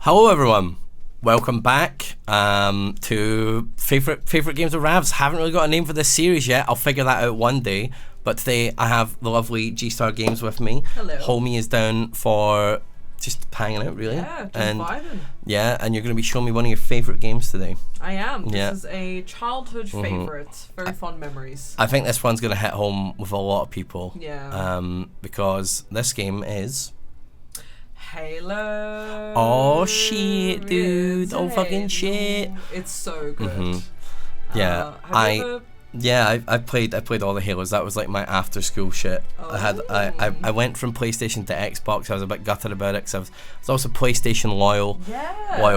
Hello everyone, welcome back to favorite games of Ravs. Haven't really got a name for this series yet. I'll figure that out one day. But today I have the lovely Geestargames with me. Hello. Homie is down for just hanging out, really. Yeah, just vibing. Yeah, and you're going to be showing me one of your favorite games today. I am. This is a childhood favorite. Very fond memories. I think this one's going to hit home with a lot of people. Yeah. Because this game is Halo. Oh shit, dude! Oh fucking shit! It's so good. Yeah, I played all the Halos. That was like my after school shit. Oh. I went from PlayStation to Xbox. I was a bit gutted about it because I was also PlayStation loyal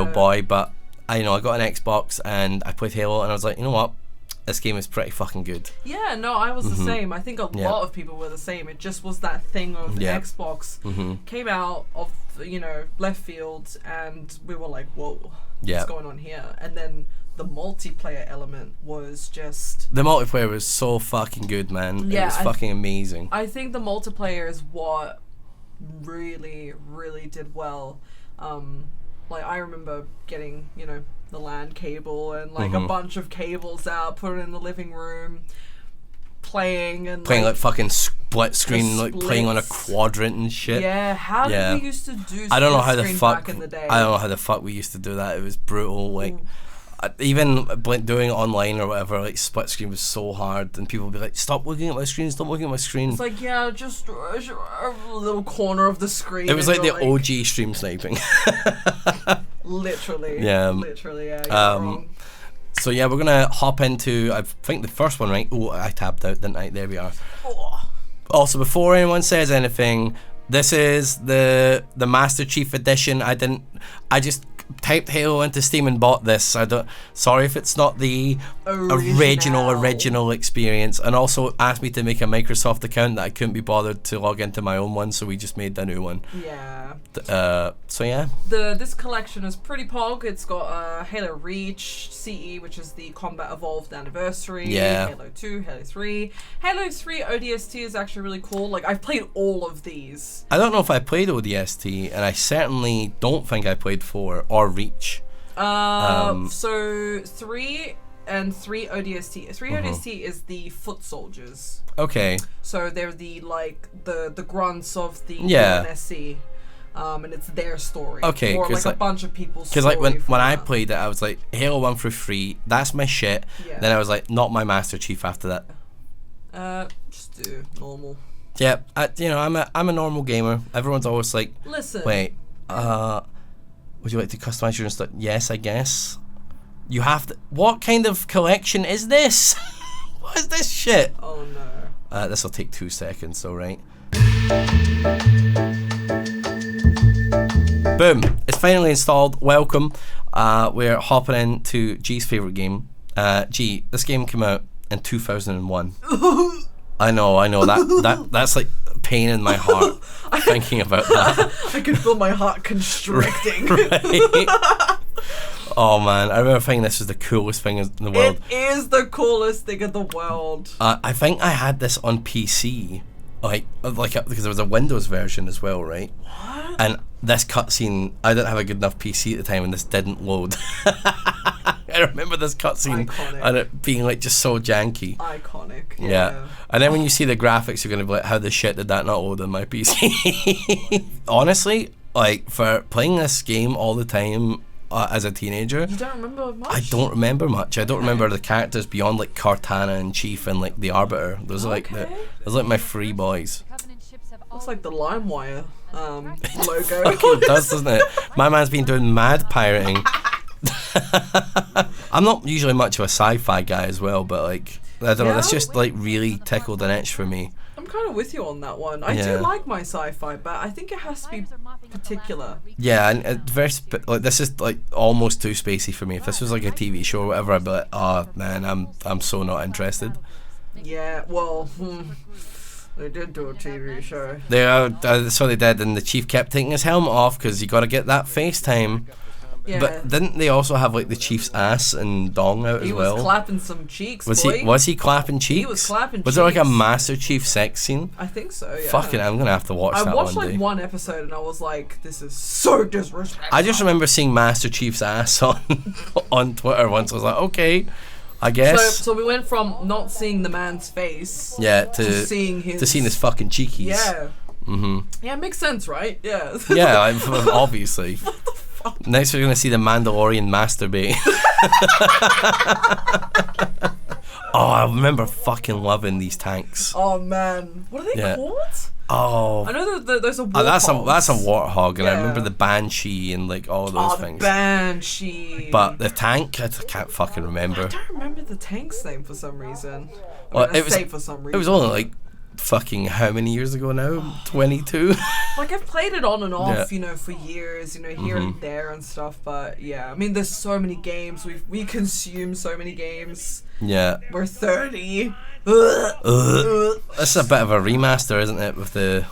boy. But I got an Xbox and I played Halo and I was like, you know what? This game is pretty fucking good. Yeah, no, I was the same. I think a lot of people were the same. It just was that thing of Xbox came out of left field, and we were like, whoa, what's going on here? And then the multiplayer element was just... The multiplayer was so fucking good, man. Yeah, it was fucking amazing. I think the multiplayer is what really, really did well. Like, I remember getting, the LAN cable and like a bunch of cables out, put it in the living room, playing like fucking split screen, like playing on a quadrant and shit. Yeah, how did we used to do I don't know how the fuck back in the day? I don't know how the fuck we used to do that. It was brutal. Like even doing it online or whatever, like split screen was so hard, and people would be like, stop looking at my screen, stop looking at my screen. It's like, yeah, just a little corner of the screen. It was like the OG stream sniping. Literally. Yeah. Literally, yeah. You're wrong. So yeah, we're gonna hop into, I think, the first one, right? Oh, I tabbed out, didn't I? There we are. Oh. Also, before anyone says anything, this is the Master Chief Edition. I just typed Halo into Steam and bought this. Sorry if it's not the original experience, and also asked me to make a Microsoft account that I couldn't be bothered to log into my own one, so we just made a new one. Yeah. So yeah. This collection is pretty pog. It's got Halo Reach, CE, which is the Combat Evolved Anniversary. Yeah. Halo 2, Halo 3. Halo 3 ODST is actually really cool. Like, I've played all of these. I don't know if I played ODST, and I certainly don't think I played 4 or Reach. So 3 and 3 ODST. 3 ODST is the foot soldiers. Okay. So they're the grunts of the UNSC. And it's their story. Okay, or like a bunch of people's story. Because like when I played it, I was like, Halo 1 through 3, that's my shit. Yeah. Then I was like, not my Master Chief after that. Just do normal. Yeah, I'm a normal gamer. Everyone's always like, listen. Wait, would you like to customize your stuff? Yes, I guess. You have to. What kind of collection is this? What is this shit? Oh no. This will take 2 seconds, so right. Boom! It's finally installed. Welcome. We're hopping into G's favorite game. G, this game came out in 2001. I know. That's like pain in my heart thinking about that. I can feel my heart constricting. Right? Oh man, I remember thinking this was the coolest thing in the world. It is the coolest thing in the world. I think I had this on PC, because there was a Windows version as well, right? What? And this cutscene, I didn't have a good enough PC at the time, and this didn't load. I remember this cutscene and it being like just so janky. Iconic. Yeah. And then when you see the graphics, you're gonna be like, how the shit did that not load on my PC? Honestly, like for playing this game all the time as a teenager, you don't remember much? I don't remember much. I don't remember the characters beyond like Cortana and Chief and like the Arbiter. Those are like those are like my 3 boys. Looks like the LimeWire logo. It does, doesn't it? My man's been doing mad pirating. I'm not usually much of a sci-fi guy as well, but like I don't know, that's just like really tickled an itch for me. I'm kind of with you on that one. I do like my sci-fi, but I think it has to be particular. Yeah, and this is like almost too spacey for me. If this was like a TV show or whatever, I'd be like, oh man, I'm so not interested. Yeah, well, they did do a TV show. So they did, and the Chief kept taking his helmet off because you got to get that FaceTime. Yeah. But didn't they also have like the chief's ass and dong out as well? He was clapping some cheeks. Was boy. he? Was he clapping cheeks? He was clapping. Was there like a Master Chief sex scene? I think so. Yeah. Fucking, I'm gonna have to watch that one day. I watched like one episode and I was like, "This is so disrespectful." I just remember seeing Master Chief's ass on Twitter once. I was like, okay, I guess. So we went from not seeing the man's face, to seeing his fucking cheekies. Yeah. Yeah, it makes sense, right? Yeah. Yeah, obviously. Next, we're gonna see the Mandalorian masturbate. Oh, I remember fucking loving these tanks. Oh man, what are they called? Oh, I know that there's a warthog. That's a warthog, and I remember the Banshee and like all those things. Banshee. But the tank, I can't fucking remember. I don't remember the tank's name for some reason. It was only like fucking how many years ago now? 22. Like I've played it on and off, for years, here and there and stuff. But yeah, I mean, there's so many games. We consume so many games. Yeah. We're 30. This is a bit of a remaster, isn't it, with the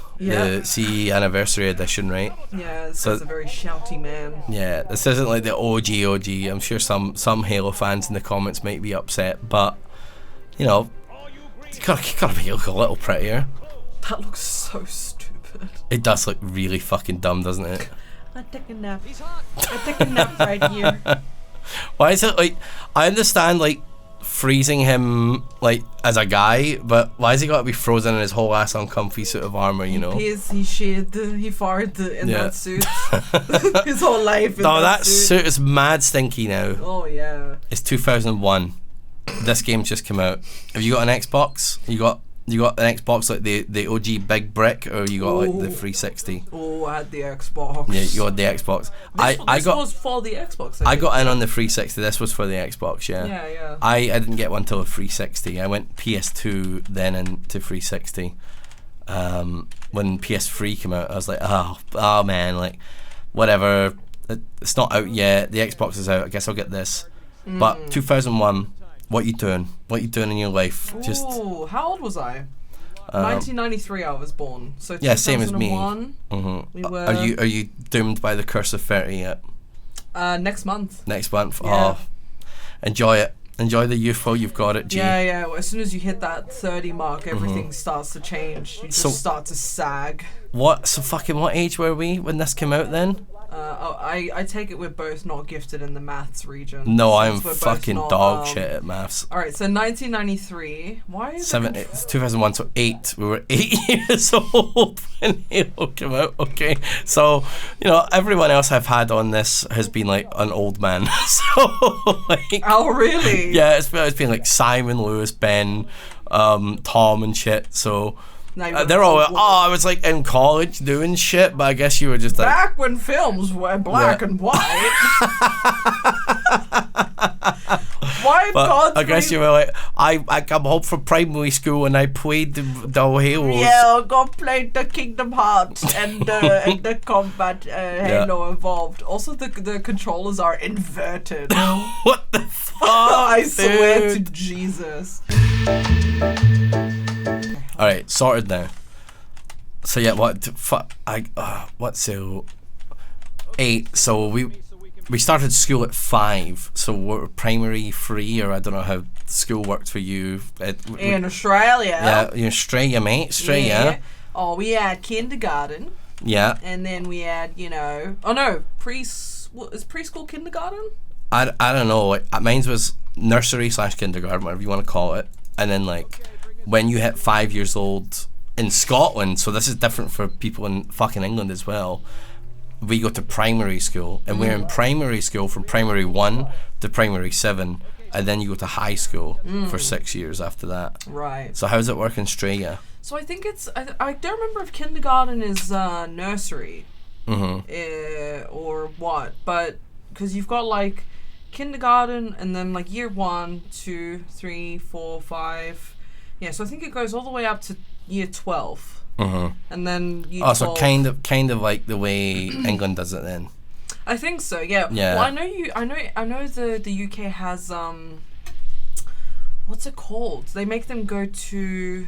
CE Anniversary Edition, right? Yeah, this is a very shouty man. Yeah, this isn't like the OG. I'm sure some Halo fans in the comments might be upset, but it's gotta be a little prettier. That looks so stupid. It does look really fucking dumb, doesn't it? I take a nap. I take a nap right here. Why is it like? I understand like freezing him like as a guy, but why has he got to be frozen in his whole ass uncomfy suit of armor? He pissed, he shit, he farted in that suit. His whole life. That suit is mad stinky now. Oh yeah. It's 2001. This game's just come out. Have you got an Xbox? You got an Xbox like the OG big brick, or you got like the 360? Oh, I had the Xbox. Yeah, you had the Xbox. This was for the Xbox. I got in on the 360. This was for the Xbox. Yeah. Yeah. I didn't get one till the 360. I went PS2 then into 360. When PS3 came out, I was like, oh man, like whatever. It's not out yet. The Xbox is out. I guess I'll get this. But 2001. What you doing? What you doing in your life? Ooh, how old was I? 1993 I was born. So 2001, same as me. We were. Are you doomed by the curse of 30 yet? Next month. Next month. Yeah. Oh, enjoy it. Enjoy the youth while you've got it, G. Yeah. Well, as soon as you hit that 30 mark, everything starts to change. You just start to sag. What age were we when this came out then? I take it we're both not gifted in the maths region. No, I'm fucking dog shit at maths. Alright, so 1993. Why is it's 2001, so 8. We were 8 years old when Halo came out. Okay, so everyone else I've had on this has been like an old man. So like, oh really? Yeah, it's been like Simon, Lewis, Ben, Tom, and shit. So. They're all I was like in college doing shit, but I guess you were just like back when films were black and white. Why God? I guess you were like I come home from primary school and I played the Halos. Yeah, I played the Kingdom Hearts and the combat Halo involved. Also, the controllers are inverted. What the fuck? I swear to Jesus. Alright, sorted now. So yeah, so 8. So we started school at 5. So we're primary 3, or I don't know how school worked for you. In Australia. Yeah, in Australia, mate. Australia. Yeah. Oh, we had kindergarten. Yeah. And then we had, oh no, is preschool kindergarten? I don't know. Like mine was nursery / kindergarten, whatever you want to call it, and then like. When you hit 5 years old in Scotland, so this is different for people in fucking England as well, we go to primary school, and we're in primary school from primary 1 to primary 7, and then you go to high school for 6 years after that. Right. So how does it work in Australia? So I think I don't remember if kindergarten is nursery or what, but because you've got like kindergarten and then like year 1, 2, 3, 4, 5. Yeah, so I think it goes all the way up to year 12, and then year 12. So kind of like the way England does it then. I think so. Yeah. Yeah. Well, I know the UK has what's it called? They make them go to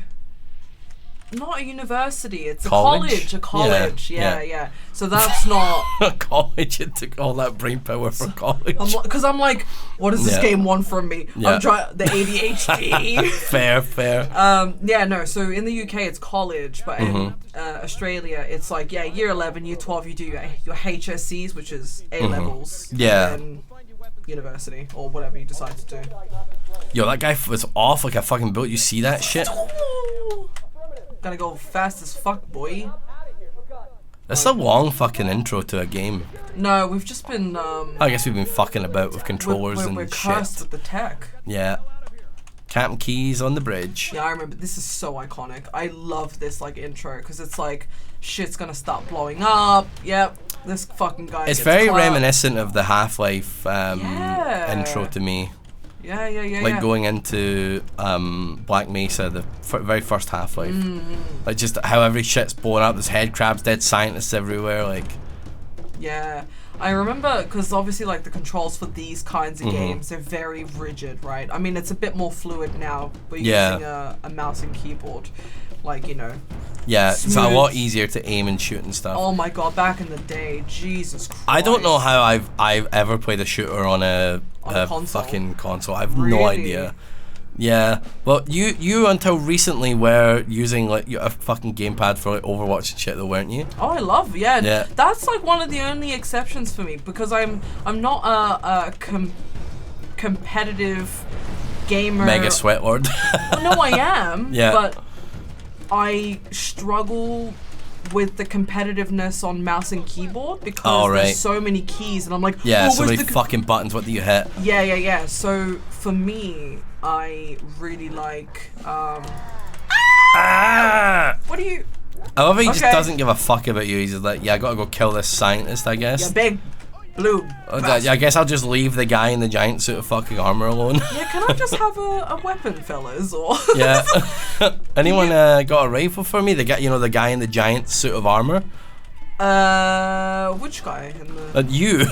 not a university. It's College? a college. Yeah. So that's not college. It took all that brain power for college. Because I'm like, what does this game want from me? I'm trying the ADHD. fair. No. So in the UK, it's college, but in Australia, it's like year 11, year 12, you do your HSCs, which is A levels. Yeah. And university or whatever you decide to do. Yo, that guy was off like a fucking boat. You see that shit? Gotta go fast as fuck, boy. It's a long fucking intro to a game. No, we've just been. I guess we've been fucking about with controllers and we're shit. cursed with the tech. Yeah. Captain Keys on the bridge. Yeah, I remember. This is so iconic. I love this like intro because it's like shit's gonna start blowing up. Yep, this fucking guy. It's very reminiscent of the Half-Life intro to me. Yeah. Like going into Black Mesa, the very first Half-Life. Like just how every shit's blowing up. There's head crabs, dead scientists everywhere. Like. Yeah, I remember because obviously like the controls for these kinds of games, they're very rigid, right? I mean, it's a bit more fluid now. We're using a mouse and keyboard, like Yeah, smooth. it's a lot easier to aim and shoot and stuff. Oh my god, back in the day, Jesus Christ. I don't know how I've ever played a shooter on a console. fucking console. I have no idea. Yeah, but you until recently were using like a fucking gamepad for like Overwatch and shit though, weren't you? Oh, I love That's like one of the only exceptions for me because I'm not a competitive gamer. Mega sweatlord. Well, no, I am. Yeah. But I struggle with the competitiveness on mouse and keyboard because there's so many keys and I'm like, so many fucking buttons. What do you hit? Yeah. So for me, I really like. What do you? I love how he just doesn't give a fuck about you. He's just like, I gotta go kill this scientist, I guess. Yeah, big blue. I guess I'll just leave the guy in the giant suit of fucking armor alone. Yeah, can I just have a weapon, fellas? Or yeah. Anyone got a rifle for me? The guy in the giant suit of armor. Which guy in the? You,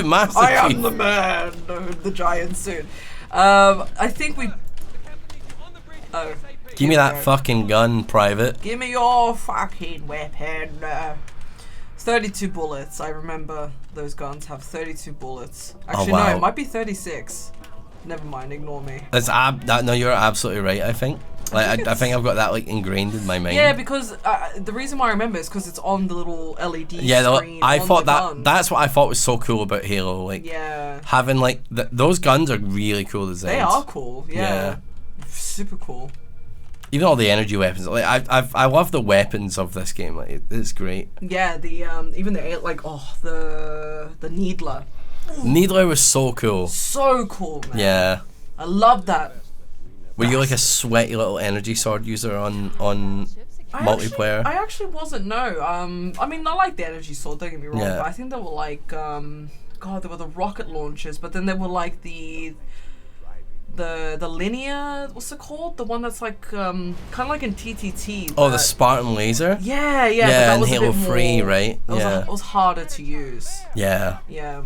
Master Chief. I am the man in the giant suit. I think we. Oh. Give me that fucking gun, Private. Give me your fucking weapon. 32 bullets. I remember those guns have 32 bullets. Actually, no, it might be 36. Never mind, ignore me. No, you're absolutely right, I think. Like, I think I've got that like ingrained in my mind. Yeah, because the reason why I remember is because it's on the little LED screen. I thought that's what I thought was so cool about Halo. Like, having like those guns are really cool designs. They are cool. Yeah. Super cool. Even all the energy weapons. Like I love the weapons of this game. Like it's great. Yeah, the even the Needler. Needler was so cool. So cool, man. Yeah. I love that. Were you like a sweaty little energy sword user on multiplayer? I actually wasn't. No. I mean, I like the energy sword. Don't get me wrong. But I think they were like they were the rocket launchers. But then they were like the linear, what's it called? The one that's like kind of like in TTT. Oh, the Spartan laser. Yeah. Yeah, but that was and Halo 3, right? It was harder to use. Yeah. Yeah.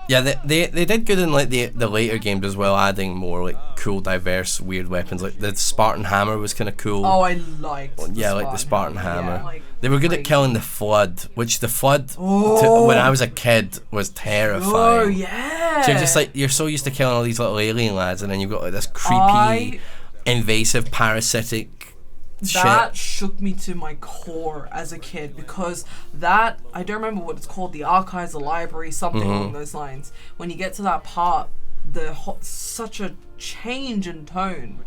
Yeah, they did good in like the later games as well, adding more like cool, diverse, weird weapons. Like the Spartan hammer was kind of cool. Oh, I liked. The Spartan hammer. Yeah, they were good at killing the Flood, which the Flood when I was a kid was terrifying. Oh yeah. So you're just like you're so used to killing all these little alien lads, and then you've got like this creepy, invasive, parasitic. That shook me to my core as a kid because I don't remember what it's called, the archives, the library, something along those lines. When you get to that part, such a change in tone,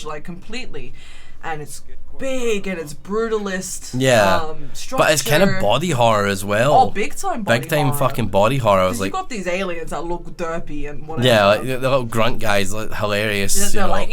like completely, and it's big and it's brutalist. Yeah, structure. But it's kind of body horror as well. Oh, big time horror. Fucking body horror. I was like, you got these aliens that look derpy and whatever. Yeah, like the little grunt guys, like hilarious. They're like,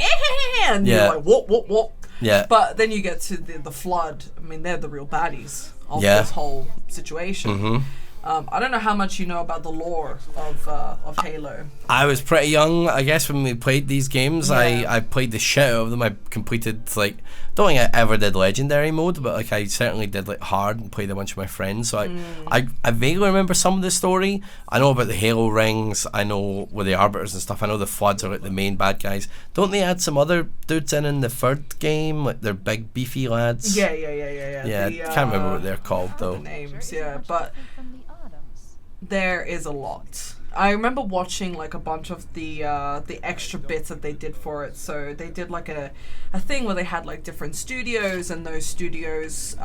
and you're like, whoop. Yeah. But then you get to the Flood. I mean, they're the real baddies of this whole situation. I don't know how much you know about the lore of Halo. I was pretty young, I guess, when we played these games. Yeah. I played the shit out of them. I completed, like, don't think I ever did Legendary mode, but, like, I certainly did, like, hard and played a bunch of my friends. So I vaguely remember some of the story. I know about the Halo rings. I know with the Arbiters and stuff. I know the Floods are, like, the main bad guys. Don't they add some other dudes in the third game? Like, they're big, beefy lads? Yeah. Yeah, I can't remember what they're called, though. The names, yeah, but there is a lot. I remember watching like a bunch of the extra bits that they did for it. So they did like a thing where they had like different studios, and those studios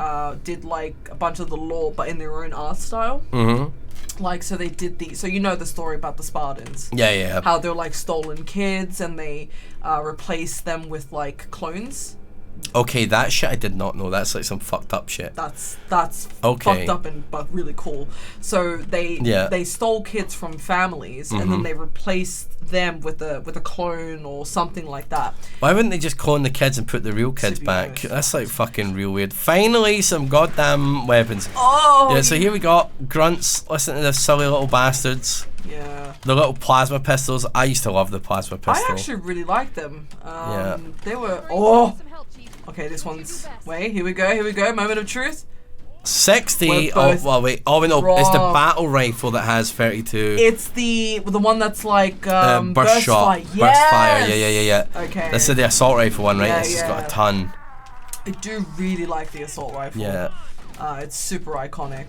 did like a bunch of the lore, but in their own art style. Mm-hmm. Like, so they did so you know the story about the Spartans. Yeah. How they're like stolen kids, and they replaced them with like clones. Okay, that shit I did not know. That's like some fucked up shit. That's okay. Fucked up but really cool. So they stole kids from families, and then they replaced them with a clone or something like that. Why wouldn't they just clone the kids and put the real kids back? Honest. That's like fucking real weird. Finally, some goddamn weapons. Oh yeah. So here we got grunts. Listen to the silly little bastards. Yeah. The little plasma pistols. I used to love the plasma pistol. I actually really liked them. Yeah. They were Okay, this one's... Wait, here we go. Moment of truth. 60. Oh, well, wait. Oh, no. Raw. It's the battle rifle that has 32. It's the one that's like burst shot. Fire. Yes. Burst fire. Yeah. Okay. This is the assault rifle one, right? Yeah, It's got a ton. I do really like the assault rifle. Yeah. It's super iconic.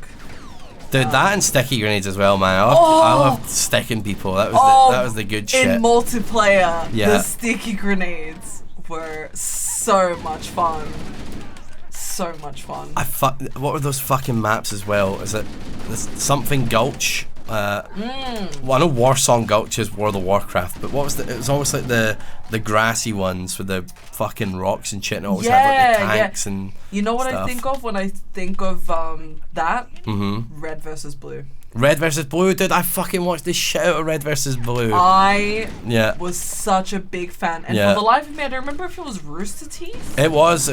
Dude, that and sticky grenades as well, man. I loved sticking people. That was the good shit. In multiplayer, yeah. the sticky grenades were so much fun. So much fun. What were those fucking maps as well? Is it something Gulch? Well, I know Warsong Gulch is World of Warcraft, but what was it was almost like the grassy ones with the fucking rocks and shit, and always had like the tanks and you know what stuff. I think of when I think of that? Red versus Blue. Red versus Blue, dude. I fucking watched the shit out of Red versus Blue. I was such a big fan, and for the life of me, I don't remember if it was Rooster Teeth. It was.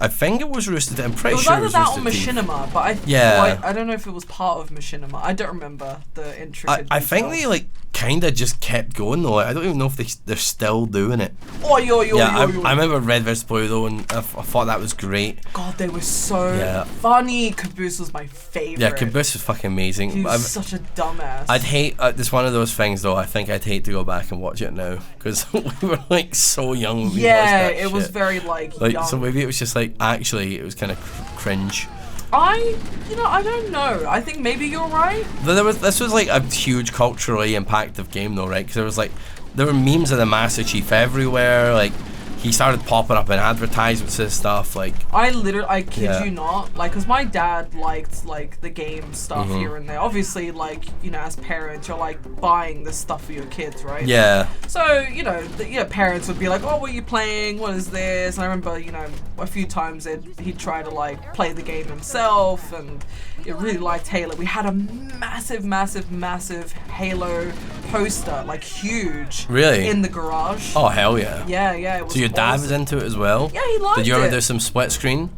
I think it was Rooster Teeth. I'm pretty sure it was either Rooster that or Teeth. Machinima, but I don't know if it was part of Machinima. I don't remember the intricate I think they like kind of just kept going though. I don't even know if they're still doing it. I remember Red vs Blue though, and I thought that was great. God, they were so funny. Caboose was my favorite. Yeah, Caboose was fucking amazing. He was such a dumbass. I'd hate. It's one of those things though. I think I'd hate to go back and watch it now because we were like so young when we watched that shit. Was very like young. So maybe it was just like actually it was kind of cringe. I don't know. I think maybe you're right. This was like a huge culturally impactful game though, right? Because there were memes of the Master Chief everywhere. Like he started popping up in advertisements and stuff. Like I kid you not. Like, cause my dad liked like the game stuff here and there. Obviously, like as parents, you're like buying this stuff for your kids, right? Yeah. So parents would be like, "Oh, what are you playing? What is this?" And I remember a few times he'd try to like play the game himself, and he really liked Halo. We had a massive Halo poster, like huge. Really? In the garage. Oh hell yeah. Yeah. It was so your dad was into it as well? Yeah, he liked it. Did you ever do some split screen?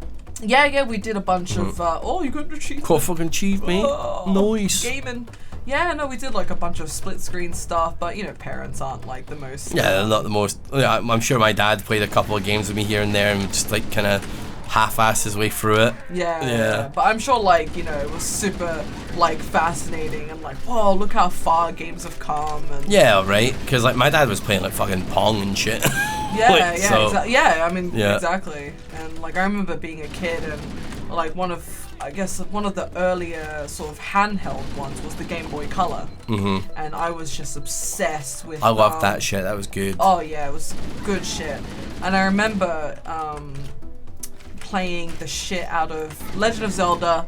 Yeah, we did a bunch of. You got the achievement. Cool fucking chief, mate. Nice. Gaming. Yeah, no, we did like a bunch of split screen stuff, but parents aren't like the most. Yeah, they're not the most. Yeah, I'm sure my dad played a couple of games with me here and there, and just like kind of half-assed his way through it. Yeah. But I'm sure it was super fascinating and whoa, look how far games have come. And yeah, right. Because my dad was playing fucking Pong and shit. Exactly. Yeah, I mean exactly. And I remember being a kid and one of the earlier sort of handheld ones was the Game Boy Color. And I was just obsessed with. I loved that shit. That was good. Oh yeah, it was good shit. And I remember playing the shit out of Legend of Zelda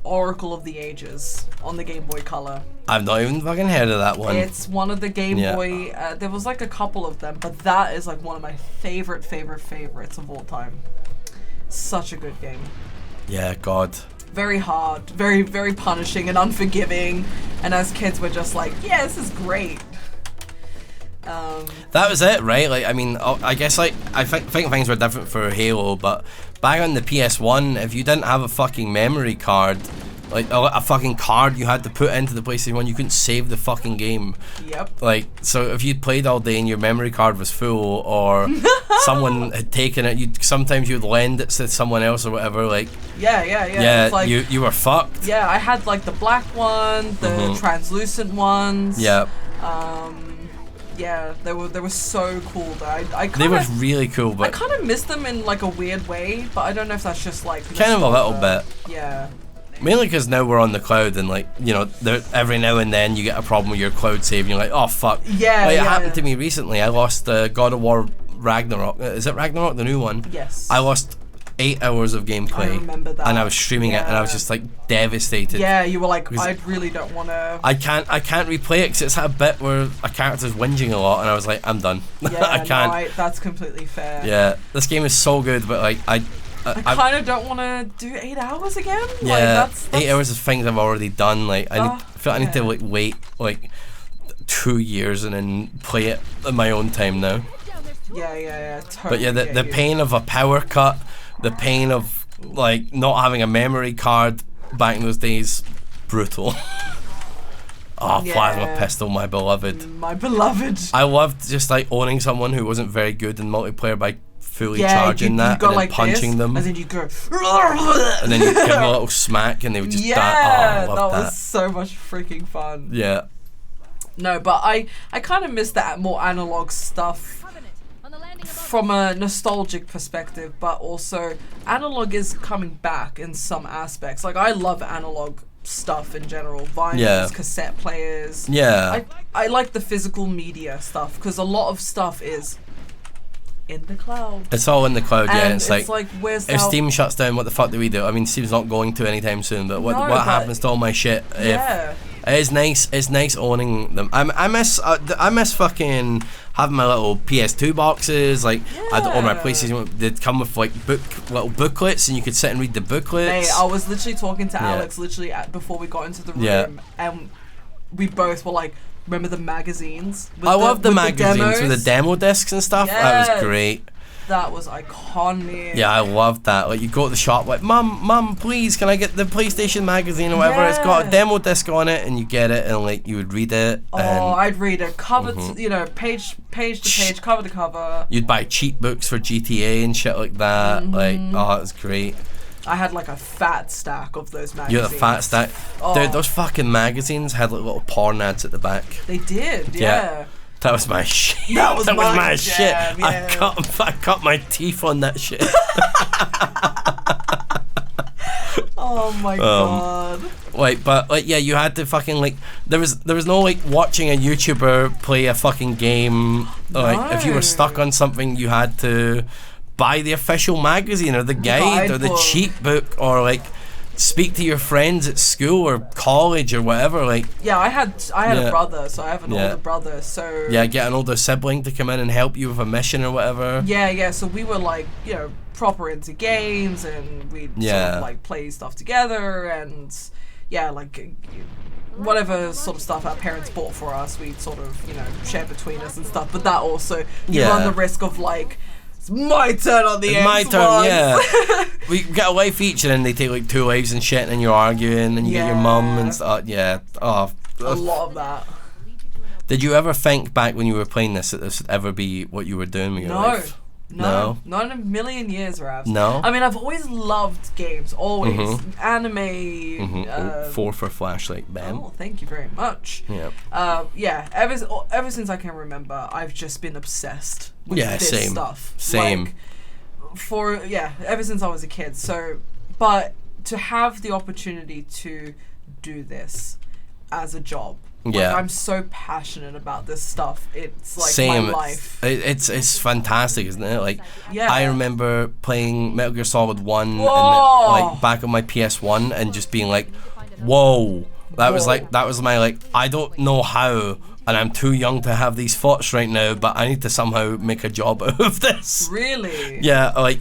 Oracle of the Ages on the Game Boy Color. I've not even fucking heard of that one. It's one of the Game Boy, there was a couple of them, but that is one of my favorites of all time. Such a good game. Yeah, God. Very hard, very, very punishing and unforgiving, and as kids we're just yeah, this is great. That was it, right? I guess I think things were different for Halo, but back on the PS1, if you didn't have a fucking memory card, like a fucking card you had to put into the PlayStation 1. You couldn't save the fucking game. Yep. Like, so if you'd played all day and your memory card was full, or someone had taken it, sometimes you'd lend it to someone else or whatever. Like, yeah. Yeah, like, you were fucked. Yeah, I had like the black one, the translucent ones. Yeah. Yeah, they were so cool though. They were really cool, but I kind of miss them in like a weird way, but I don't know if that's just like kind of a little bit. Yeah. Mainly because now we're on the cloud, and like, you know, every now and then you get a problem with your cloud save, and you're like, oh fuck. Yeah. Like, it happened to me recently. I lost God of War Ragnarok. Is it Ragnarok, the new one? Yes. I lost 8 hours of gameplay. I remember that. And I was streaming it, and I was just like devastated. Yeah, you were like, I really don't want to. I can't replay it because it's had a bit where a character's whinging a lot, and I was like, I'm done. Yeah, I can't. No, that's completely fair. Yeah, this game is so good, but like I kind of don't want to do 8 hours again. Yeah, like, that's 8 hours of things I've already done. Like I feel I need to yeah. like wait like 2 years and then play it in my own time now. Yeah, totally. But yeah, the pain of a power cut, the pain of like not having a memory card back in those days, brutal. Plasma pistol, my beloved. My beloved. I loved just like owning someone who wasn't very good in multiplayer by fully charging that go and then like punching this, them, and then you go, and then you give them a little smack and they would just die. Yeah, I loved that was so much freaking fun. Yeah. No, but I kind of miss that more analog stuff from a nostalgic perspective, but also analog is coming back in some aspects. Like, I love analog stuff in general, vinyls, cassette players. Yeah. I like the physical media stuff because a lot of stuff is in the cloud. It's all in the cloud, yeah. And it's like where's if Steam shuts down, what the fuck do we do? I mean, Steam's not going to anytime soon, but what happens to all my shit? Yeah. It is nice. It's nice owning them. I miss fucking having my little PS2 boxes. Like, or my PlayStation. They'd come with like little booklets, and you could sit and read the booklets. Hey, I was literally talking to Alex before we got into the room, and we both were like, "Remember the magazines?" I love the magazines with the demo discs and stuff. Yes. That was great. That was iconic. Yeah, I loved that. Like, you go to the shop, like, Mum, please, can I get the PlayStation magazine or whatever? It's got a demo disc on it, and you get it, and like you would read it. I'd read it cover, page to page, cover to cover. You'd buy cheat books for GTA and shit like that. Like, it was great. I had like a fat stack of those magazines. You had a fat stack. Dude, those fucking magazines had like little porn ads at the back. They did, yeah. That was my shit. That was my shit. Yeah. I cut my teeth on that shit. Oh my god. But you had to fucking like there was no like watching a YouTuber play a fucking game. Like, if you were stuck on something, you had to buy the official magazine or the guide or the cheat book, or like speak to your friends at school or college or whatever. Like, yeah, I had a brother, so I have an older brother, so get an older sibling to come in and help you with a mission or whatever. So we were like, proper into games, and we'd sort of like play stuff together, and like whatever sort of stuff our parents bought for us, we'd sort of share between us and stuff. But that also, you run the risk of like, it's my turn on the Xbox. My turn, yeah. We get a life each, and then they take like 2 lives and shit, and then you're arguing, and you get your mum and stuff. Yeah. A lot of that. Did you ever think back when you were playing this that this would ever be what you were doing with your life? No, not in a million years, Ravs. No. I mean, I've always loved games, always. Anime. 4 for flashlight, bam. Oh, thank you very much. Yeah. Ever since I can remember, I've just been obsessed with this stuff. Same. Like, ever since I was a kid. So, but to have the opportunity to do this as a job. Like, I'm so passionate about this stuff. It's like my life. It's fantastic, isn't it? Like, I remember playing Metal Gear Solid 1 and like back on my PS1 and just being like, whoa. That was my like, I don't know how, and I'm too young to have these thoughts right now, but I need to somehow make a job out of this. Really? Yeah, like,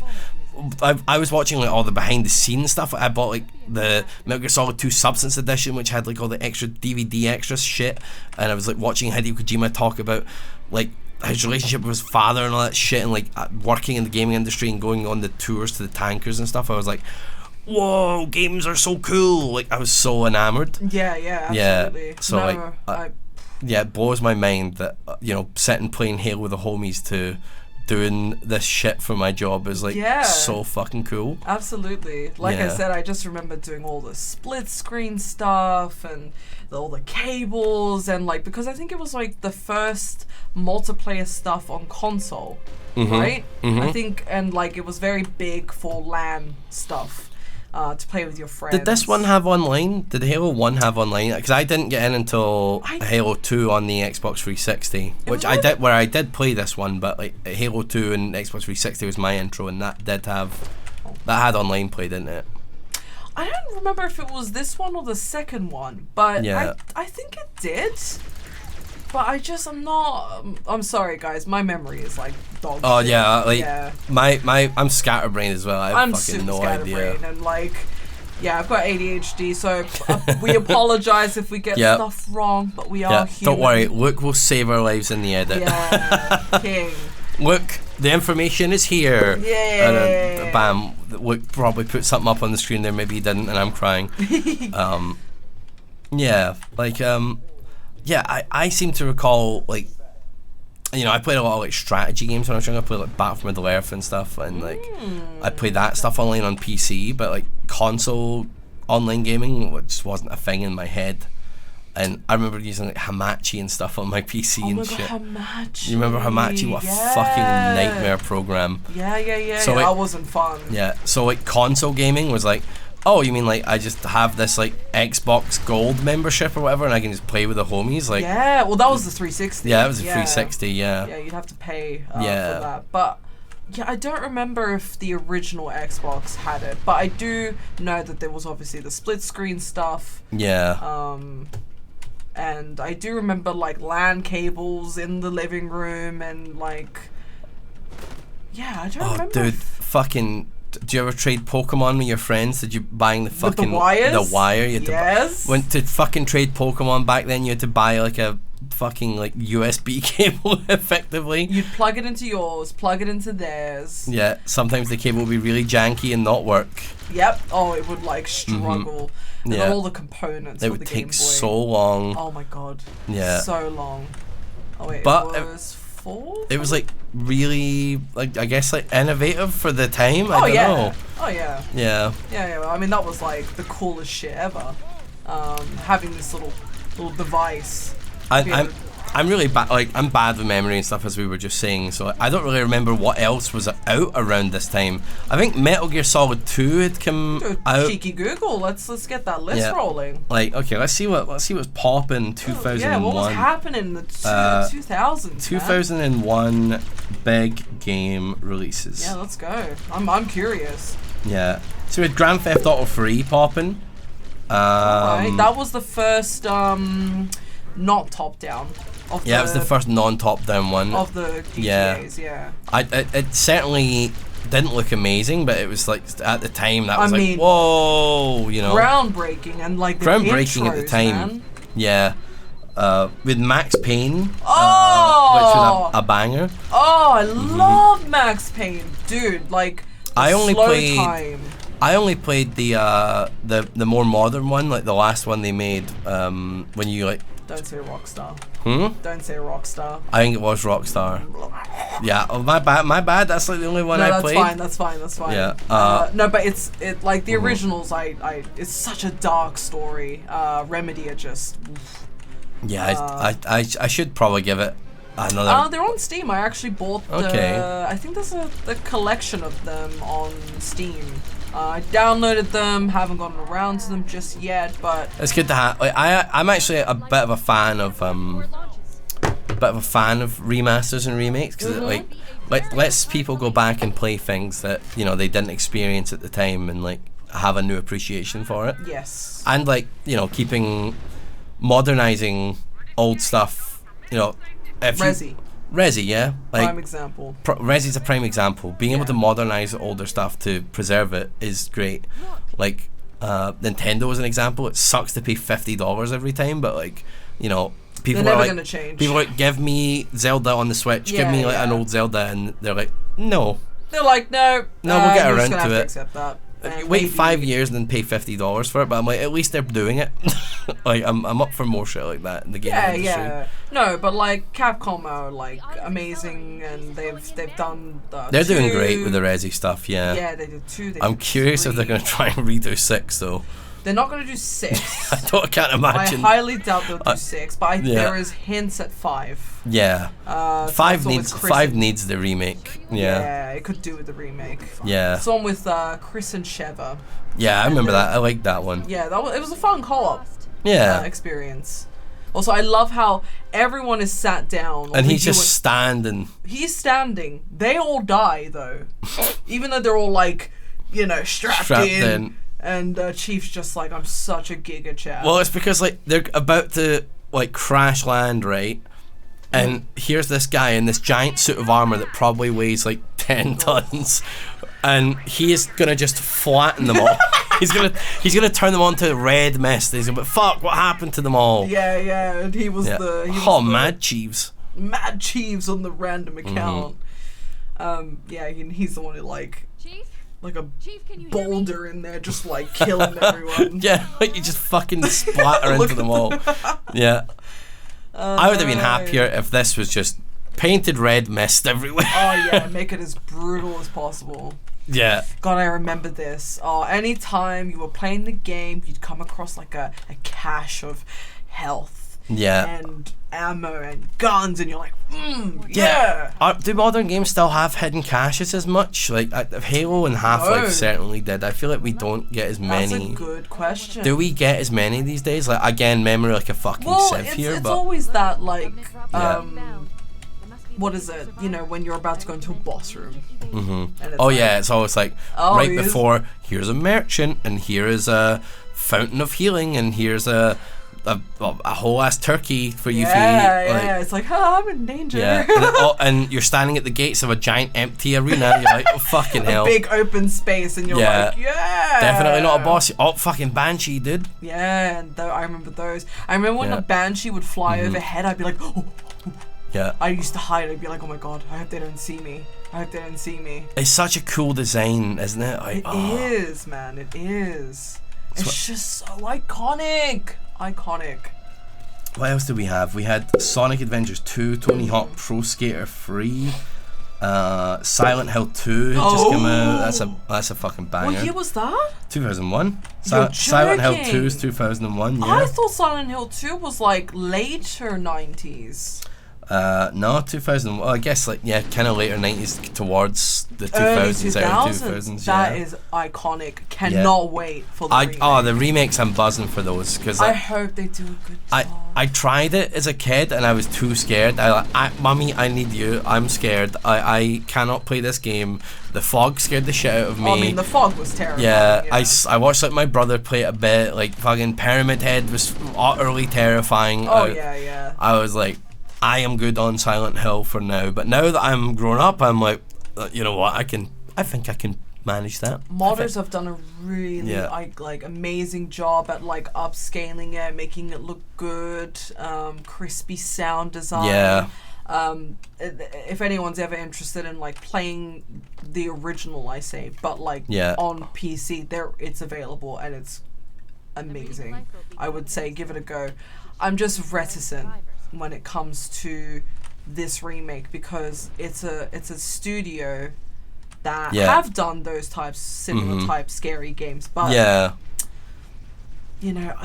I was watching like all the behind the scenes stuff. I bought like the Metal Gear Solid 2 Substance Edition, which had like all the extra DVD extra shit, and I was like watching Hideo Kojima talk about like his relationship with his father and all that shit, and like working in the gaming industry and going on the tours to the tankers and stuff. I was like, whoa, games are so cool. Like I was so enamored. Yeah, absolutely. Yeah, so it blows my mind that sitting playing Halo with the homies to doing this shit for my job is like so fucking cool. Absolutely. Like I said, I just remember doing all the split screen stuff and all the cables and like, because I think it was like the first multiplayer stuff on console, right? I think, and like it was very big for LAN stuff. To play with your friends. Did this one have online? Did Halo 1 have online? Because I didn't get in until Halo 2 on the Xbox 360, which I did, where I did play this one, but like Halo 2 and Xbox 360 was my intro, and that had online play, didn't it? I don't remember if it was this one or the second one, but I think it did. But I'm sorry guys, my memory is like dog shit. Oh yeah, I'm scatterbrained as well. I'm fucking no idea. And like, I've got ADHD, so we apologize if we get stuff wrong, but we are human. Don't worry, Luke will save our lives in the edit. Yeah, king. Look, the information is here. Yeah. And then, bam, Luke probably put something up on the screen there, maybe he didn't, and I'm crying. I seem to recall, like, I played a lot of like strategy games when I was trying to play like Battle for Middle Earth and stuff, and like I played that stuff online on PC, but like console online gaming just wasn't a thing in my head. And I remember using like Hamachi and stuff on my PC and shit. Hamachi. You remember Hamachi? What a fucking nightmare program. Yeah. So that wasn't fun. Yeah, so like console gaming was like, oh, you mean like I just have this like Xbox Gold membership or whatever, and I can just play with the homies? Like, yeah, well that was the 360. Yeah, it was a 360. Yeah, you'd have to pay for that. But yeah, I don't remember if the original Xbox had it, but I do know that there was obviously the split screen stuff. Yeah. And I do remember like LAN cables in the living room and like, I don't remember. Oh, dude, fucking. Do you ever trade Pokemon with your friends? Did you buying the fucking the wires? The wire? You had yes. To fucking trade Pokemon back then, you had to buy like a fucking like USB cable effectively. You'd plug it into yours, plug it into theirs. Yeah, sometimes the cable would be really janky and not work. Yep. Oh, it would like struggle. And all the components. It of would the take Game Boy. so long. Oh my god. Yeah. So long. Oh wait, but it was 4? It was like really, like I guess like innovative for the time. I don't know. Oh yeah. Yeah. Well, I mean that was like the coolest shit ever. Having this little device. I'm really bad. Like I'm bad with memory and stuff, as we were just saying. So I don't really remember what else was out around this time. I think Metal Gear Solid 2 had come out. Cheeky Google. Let's get that list rolling. Like okay, let's see what's popping. 2001. Yeah, what was happening in the 2000s? 2001 big game releases. Yeah, let's go. I'm curious. Yeah. So we had Grand Theft Auto 3 popping. Right. That was the first not top down. It was the first non-top down one of the GTAs. It certainly didn't look amazing, but it was like at the time that was like whoa, groundbreaking and like the groundbreaking intros, at the time. Man. Yeah, with Max Payne, which was a banger. Oh, I love Max Payne, dude. Like I only played the more modern one, like the last one they made. When you like. Don't say Rockstar. Don't say Rockstar. I think it was Rockstar. Yeah. Oh, my bad. That's like the only one I played. That's fine. Yeah. No, but it's like the originals. It's such a dark story. Remedy are just. Yeah. I should probably give it another. They're on Steam. I actually bought the. I think there's a collection of them on Steam. I downloaded them, haven't gotten around to them just yet, but it's good to have. Like, I'm actually a bit of a fan of remasters and remakes because it like lets people go back and play things that they didn't experience at the time and like have a new appreciation for it. Yes. And like modernizing old stuff. Resi, yeah. Like, prime example. Resi's a prime example. Being able to modernize older stuff to preserve it is great. Like, Nintendo is an example. It sucks to pay $50 every time, but like, people they're are never like, gonna change. People are like, give me Zelda on the Switch. Give me like an old Zelda, and they're like, no. They're like, no. We'll get around to it. Accept that. Wait maybe 5 years and then pay $50 for it, but I'm like, at least they're doing it. Like, I'm up for more shit like that in the game industry. Yeah. No, but like Capcom are like amazing, and they've done. They're doing 2. great with the Resi stuff. Yeah. Yeah, they did 2. I'm curious 3. if they're gonna try and redo 6 though. They're not gonna do 6. I can't imagine. I highly doubt they'll do 6, but there is hints at 5. Yeah. So 5 needs the remake. Yeah, it could do with the remake. Yeah. It's one with Chris and Sheva. Yeah, I remember that. I liked that one. Yeah, it was a fun co-op. Yeah. Experience. Also, I love how everyone is sat down. And he's just standing. He's standing. They all die though, even though they're all like, strapped in. And Chief's just like, I'm such a giga chap. Well, it's because like they're about to like crash land, right? And here's this guy in this giant suit of armor that probably weighs like 10 tons, and he is gonna just flatten them all. He's gonna turn them on to red mist. He's gonna be, fuck, what happened to them all? Yeah, and he was Mad Chiefs. Mad Chiefs on the random account. He's the one who like a boulder in there, just like killing everyone. Yeah, like you just fucking splatter into them all. Yeah. I would have been happier if this was just painted red mist everywhere. Oh yeah, make it as brutal as possible. Yeah. God, I remember this. Anytime you were playing the game, you'd come across like a cache of health. Yeah. And ammo and guns, and you're like, yeah. Do modern games still have hidden caches as much? Like Halo and Half-Life certainly did. I feel like we don't get as many. That's a good question. Do we get as many these days? Like, again, memory like a fucking sieve here. It's always that like, what is it? When you're about to go into a boss room. Mm-hmm. Oh yeah, it's always like before. Here's a merchant, and here is a fountain of healing, and here's a whole ass turkey for you to eat. Yeah, it's like, I'm in danger. Yeah, and you're standing at the gates of a giant empty arena. You're like, oh fucking hell. A big open space, and you're like, definitely not a boss. Oh, fucking Banshee, dude. Yeah, and I remember those. I remember when a Banshee would fly overhead, I'd be like, oh. Yeah. I used to hide. I'd be like, oh my god, I hope they don't see me. It's such a cool design, isn't it? It is, man. It is. It's just so iconic. What else did we have? We had Sonic Adventures 2, Tony Hawk Pro Skater 3, Silent Hill 2 had just come out. That's a fucking banger. What year was that? 2001. Silent Hill 2 is 2001. Yeah. I thought Silent Hill 2 was like later 90s. No, 2000. Well, I guess kind of later 90s towards the 2000s, early 2000s. That is iconic. Cannot wait for the remake. The remakes. I'm buzzing for those because I hope they do a good job. I tried it as a kid and I was too scared. Mommy, I need you. I'm scared. I cannot play this game. The fog scared the shit out of me. I mean, the fog was terrible. Yeah, I watched my brother play it a bit. Like fucking Pyramid Head was utterly terrifying. Yeah. I was like, I am good on Silent Hill for now, but now that I'm grown up, I'm like, you know what? I think I can manage that. Modders have done a really amazing job at like upscaling it, making it look good, crispy sound design. Yeah. If anyone's ever interested in like playing the original, I say, but like on PC, it's available and it's amazing. I would say give it a go. I'm just reticent when it comes to this remake because it's a studio that have done those similar type scary games, but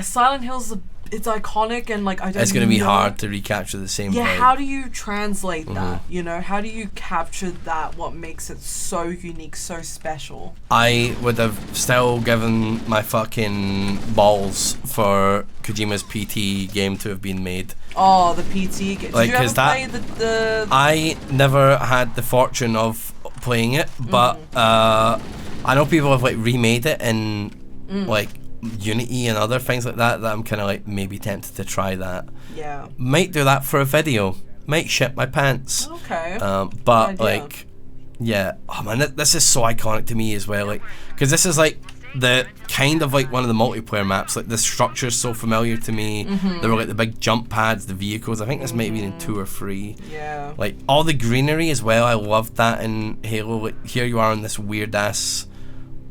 Silent Hill's it's iconic and like I don't. It's gonna be hard to recapture the same. Yeah, how do you translate that? How do you capture that? What makes it so unique, so special? I would have still given my fucking balls for Kojima's PT game to have been made. Oh, the PT game. Did you ever play the? I never had the fortune of playing it, but I know people have like remade it in like Unity and other things like that I'm kind of like maybe tempted to try that. Yeah. Might do that for a video. Might shit my pants. Okay. But like, yeah. Oh man, this is so iconic to me as well. Like, because this is like the kind of like one of the multiplayer maps. Like the structure's so familiar to me. There were like the big jump pads, the vehicles. I think this might have been in 2 or 3. Yeah. Like all the greenery as well. I loved that in Halo. Like here you are on this weird ass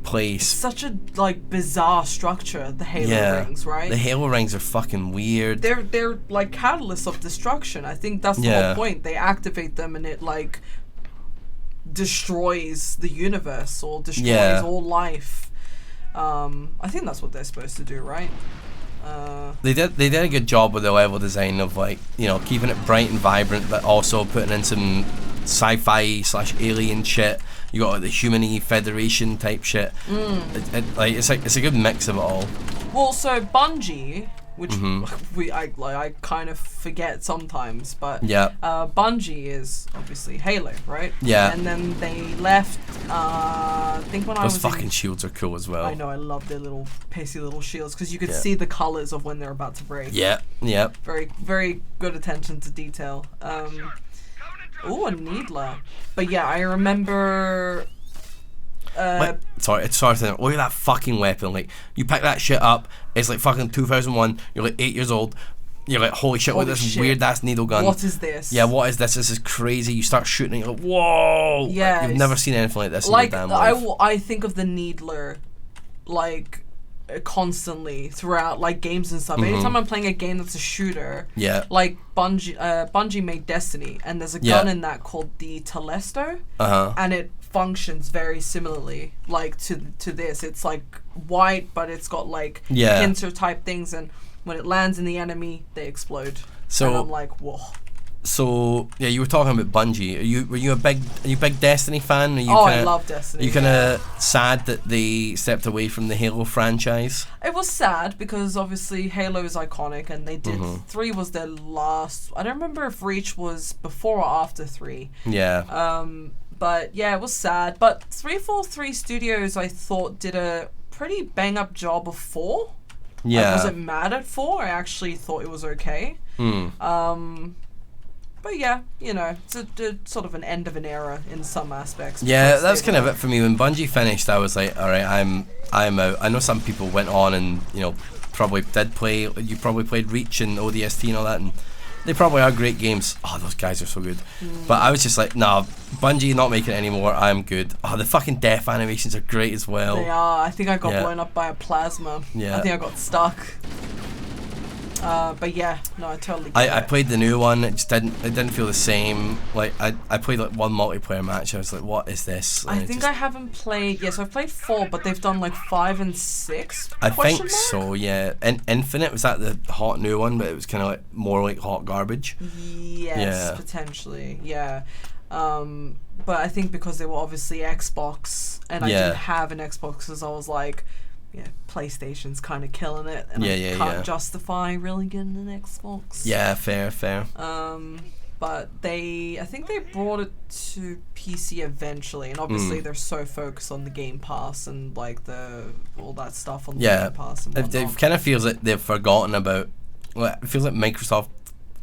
place. Such a like bizarre structure, the Halo rings, right? The Halo rings are fucking weird. They're like catalysts of destruction. I think that's the whole point. They activate them and it like destroys the universe or destroys all life. I think that's what they're supposed to do, right? They did a good job with the level design of like, you know, keeping it bright and vibrant, but also putting in some sci-fi / alien shit. You got like the Human Federation type shit. It's a good mix of it all. Well, so Bungie, which I kind of forget sometimes, but Bungie is obviously Halo, right? Yeah. And then they left. I think when those fucking shields are cool as well. I know, I love their little pissy little shields because you could see the colors of when they're about to break. Yeah. Very, very good attention to detail. Ooh, a Needler. But yeah, I remember. Sorry. Look at that fucking weapon. Like, you pick that shit up. It's like fucking 2001. You're like 8 years old. You're like, holy shit! Look at this weird ass needle gun. What is this? Yeah, what is this? This is crazy. You start shooting. You're like, whoa! Yeah, you've never seen anything like this in your damn life. I think of the Needler, like, constantly throughout like games and stuff. Anytime I'm playing a game that's a shooter, like Bungie made Destiny, and there's a gun in that called the Telesto, and it functions very similarly like to this. It's like white, but it's got like pincer type things, and when it lands in the enemy, they explode. So and I'm like, whoa. So yeah, you were talking about Bungie. Were you a big Destiny fan? I love Destiny. Are you kind of sad that they stepped away from the Halo franchise? It was sad because obviously Halo is iconic, and they did 3 was their last. I don't remember if Reach was before or after 3. Yeah. But yeah, it was sad. But 343 Studios, I thought, did a pretty bang up job of 4. Yeah. I wasn't mad at 4. I actually thought it was okay. But yeah, you know, it's a sort of an end of an era in some aspects. Yeah, that's kind of it for me. When Bungie finished, I was like, all right, I'm out. I know some people went on and, you know, probably did play. You probably played Reach and ODST and all that, and they probably are great games. Oh, those guys are so good. But I was just like, nah, Bungie not making it anymore. I'm good. Oh, the fucking death animations are great as well. They are. I think I got blown up by a plasma. Yeah. I think I got stuck. But yeah, no, I totally get I played the new one. It just didn't feel the same. Like I played like one multiplayer match. I was like, what is this? And I think I haven't played. Yes, I've played 4, but they've done like 5 and 6. I think so. Yeah. And Infinite, was that the hot new one? But it was kind of like more like hot garbage. Yes, potentially. Yeah. But I think because they were obviously Xbox, and I didn't have an Xbox, because I was like, yeah, PlayStation's kind of killing it, and I can't justify really getting an Xbox. Yeah, fair. But I think they brought it to PC eventually, and obviously they're so focused on the Game Pass and like all that stuff on the Game Pass and whatnot. It kind of feels like they've forgotten about. Well, it feels like Microsoft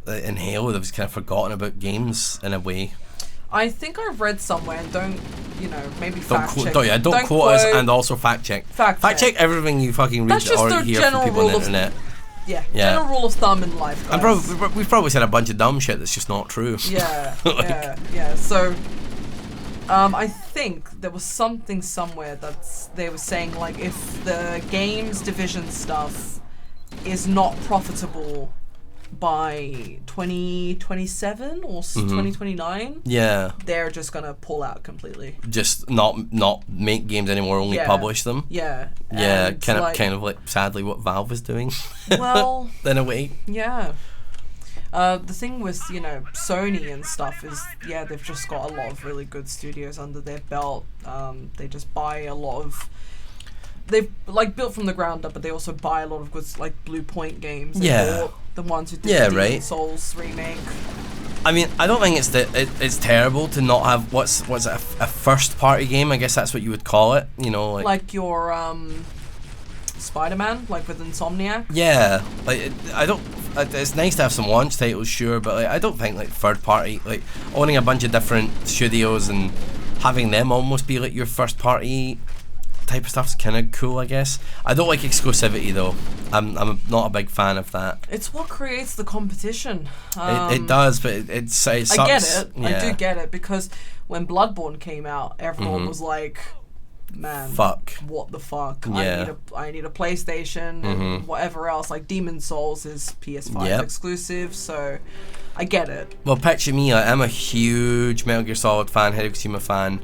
in Halo, they've just kind of forgotten about games in a way. I think I've read somewhere, and don't maybe fact check. Don't quote us, and also fact check. Fact check everything you fucking read or hear from people on the internet. General rule of thumb in life, guys. And we've probably said a bunch of dumb shit that's just not true. Yeah, yeah. So, I think there was something somewhere that they were saying, like, if the games division stuff is not profitable by 2027 or 2029, they're just gonna pull out completely. Just not make games anymore, only publish them. Kind of like sadly what Valve is doing. Well, in a way. Yeah. The thing with Sony and stuff is they've just got a lot of really good studios under their belt. They just buy a lot of. They've like built from the ground up, but they also buy a lot of good like Blue Point games. The ones who did the Demon Souls remake. I mean, I don't think it's terrible to not have what's it, a first party game. I guess that's what you would call it. Like your Spider-Man, like with Insomniac. Yeah, like I don't. It's nice to have some launch titles, sure, but like, I don't think like third party, like owning a bunch of different studios and having them almost be like your first party type of stuff's kind of cool, I guess. I don't like exclusivity though. I'm not a big fan of that. It's what creates the competition. It does, but it sucks. I get it. I do get it, because when Bloodborne came out, everyone was like, man, fuck. What the fuck? Yeah. I need a PlayStation and whatever else. Like Demon's Souls is PS5 exclusive, so I get it. Well, picture me. I'm a huge Metal Gear Solid fan, Hideo Kojima fan.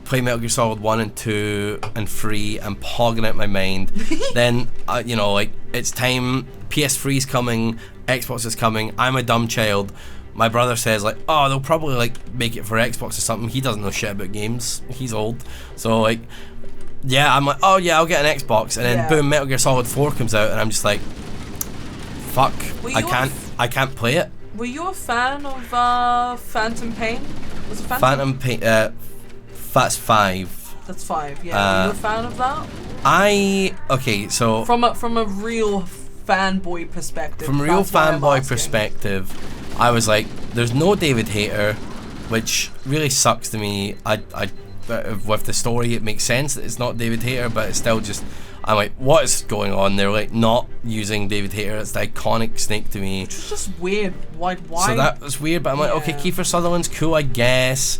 Play Metal Gear Solid 1 and 2 and 3 and pogging out my mind. Then, you know, like, it's time. PS3's coming, Xbox is coming. I'm a dumb child. My brother says, like, oh, they'll probably, like, make it for Xbox or something. He doesn't know shit about games. He's old. So, like, yeah, I'm like, oh, yeah, I'll get an Xbox. And then, boom, Metal Gear Solid 4 comes out, and I'm just like, fuck, I can't play it. Were you a fan of Phantom Pain? Was it Phantom Pain? That's 5. That's 5. Yeah. Were you a fan of that? Okay, so from a real fanboy perspective. From a real fanboy perspective, I was like, there's no David Hayter, which really sucks to me. I with the story, it makes sense that it's not David Hayter, but it's still just. I'm like, what is going on? They're like not using David Hayter. It's the iconic Snake to me. It's just weird. Why? So that was weird, but I'm like, okay, Kiefer Sutherland's cool, I guess.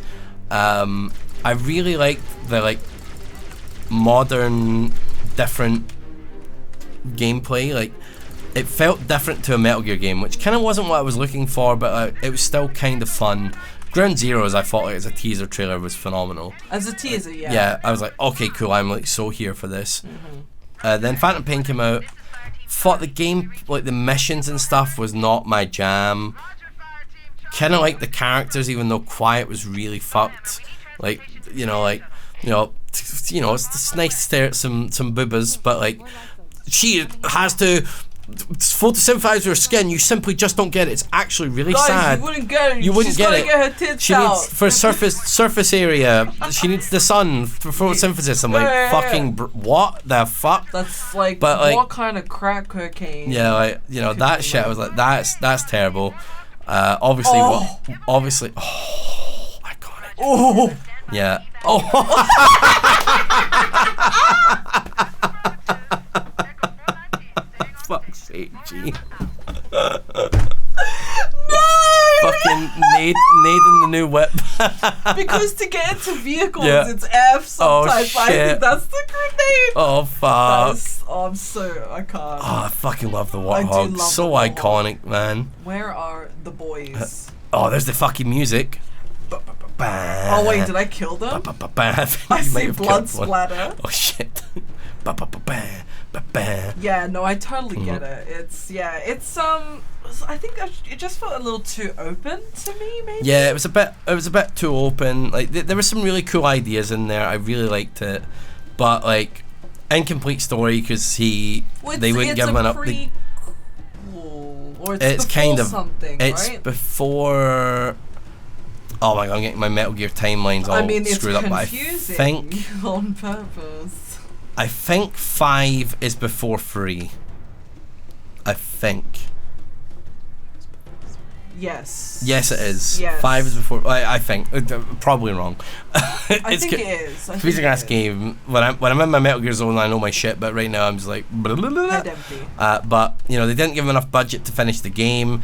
I really liked the like modern, different gameplay. Like, it felt different to a Metal Gear game, which kind of wasn't what I was looking for, but it was still kind of fun. Ground Zeroes, I thought, like, as a teaser trailer, was phenomenal. As a teaser, yeah. Yeah, I was like, okay, cool, I'm like so here for this. Then Phantom Pain came out. Thought the game, like the missions and stuff, was not my jam. Kind of like the characters, even though Quiet was really fucked. Like, it's nice to stare at some boobas, but like, she has to photosynthesize her skin. You simply just don't get it. It's actually really sad. You wouldn't get it. You wouldn't get it. Get her tits she out. Needs for surface area. She needs the sun for photosynthesis. I'm like, fucking what the fuck? That's like, but like, what kind of crack cocaine? Yeah, like, that shit. I was like, that's terrible. Obviously, iconic. Oh. Yeah. Oh. Fuck's sake, G. No! Fucking Nade in the new whip. Because to get into vehicles, it's F sometimes. Oh, I think that's the grenade. Oh, fuck. I can't. Oh, I fucking love the Warthog. So iconic, man. Where are the boys? Oh, there's the fucking music. Oh wait, did I kill them? I see blood splatter. Oh shit. Yeah, no, I totally get it. It's I think it just felt a little too open to me, maybe. Yeah, it was a bit too open. Like there were some really cool ideas in there. I really liked it, but like, incomplete story because they wouldn't give him an update. Or it's kind of something. It's right? Before. Oh my god, I'm getting my Metal Gear timelines all screwed up. But I think on purpose. I think 5 is before 3. I think. Yes. Yes, it is. Yes. 5 is before. I think. Probably wrong. I think it is. It's a ass game. When I'm in my Metal Gear zone, I know my shit. But right now, I'm just like. Head empty. But they didn't give him enough budget to finish the game.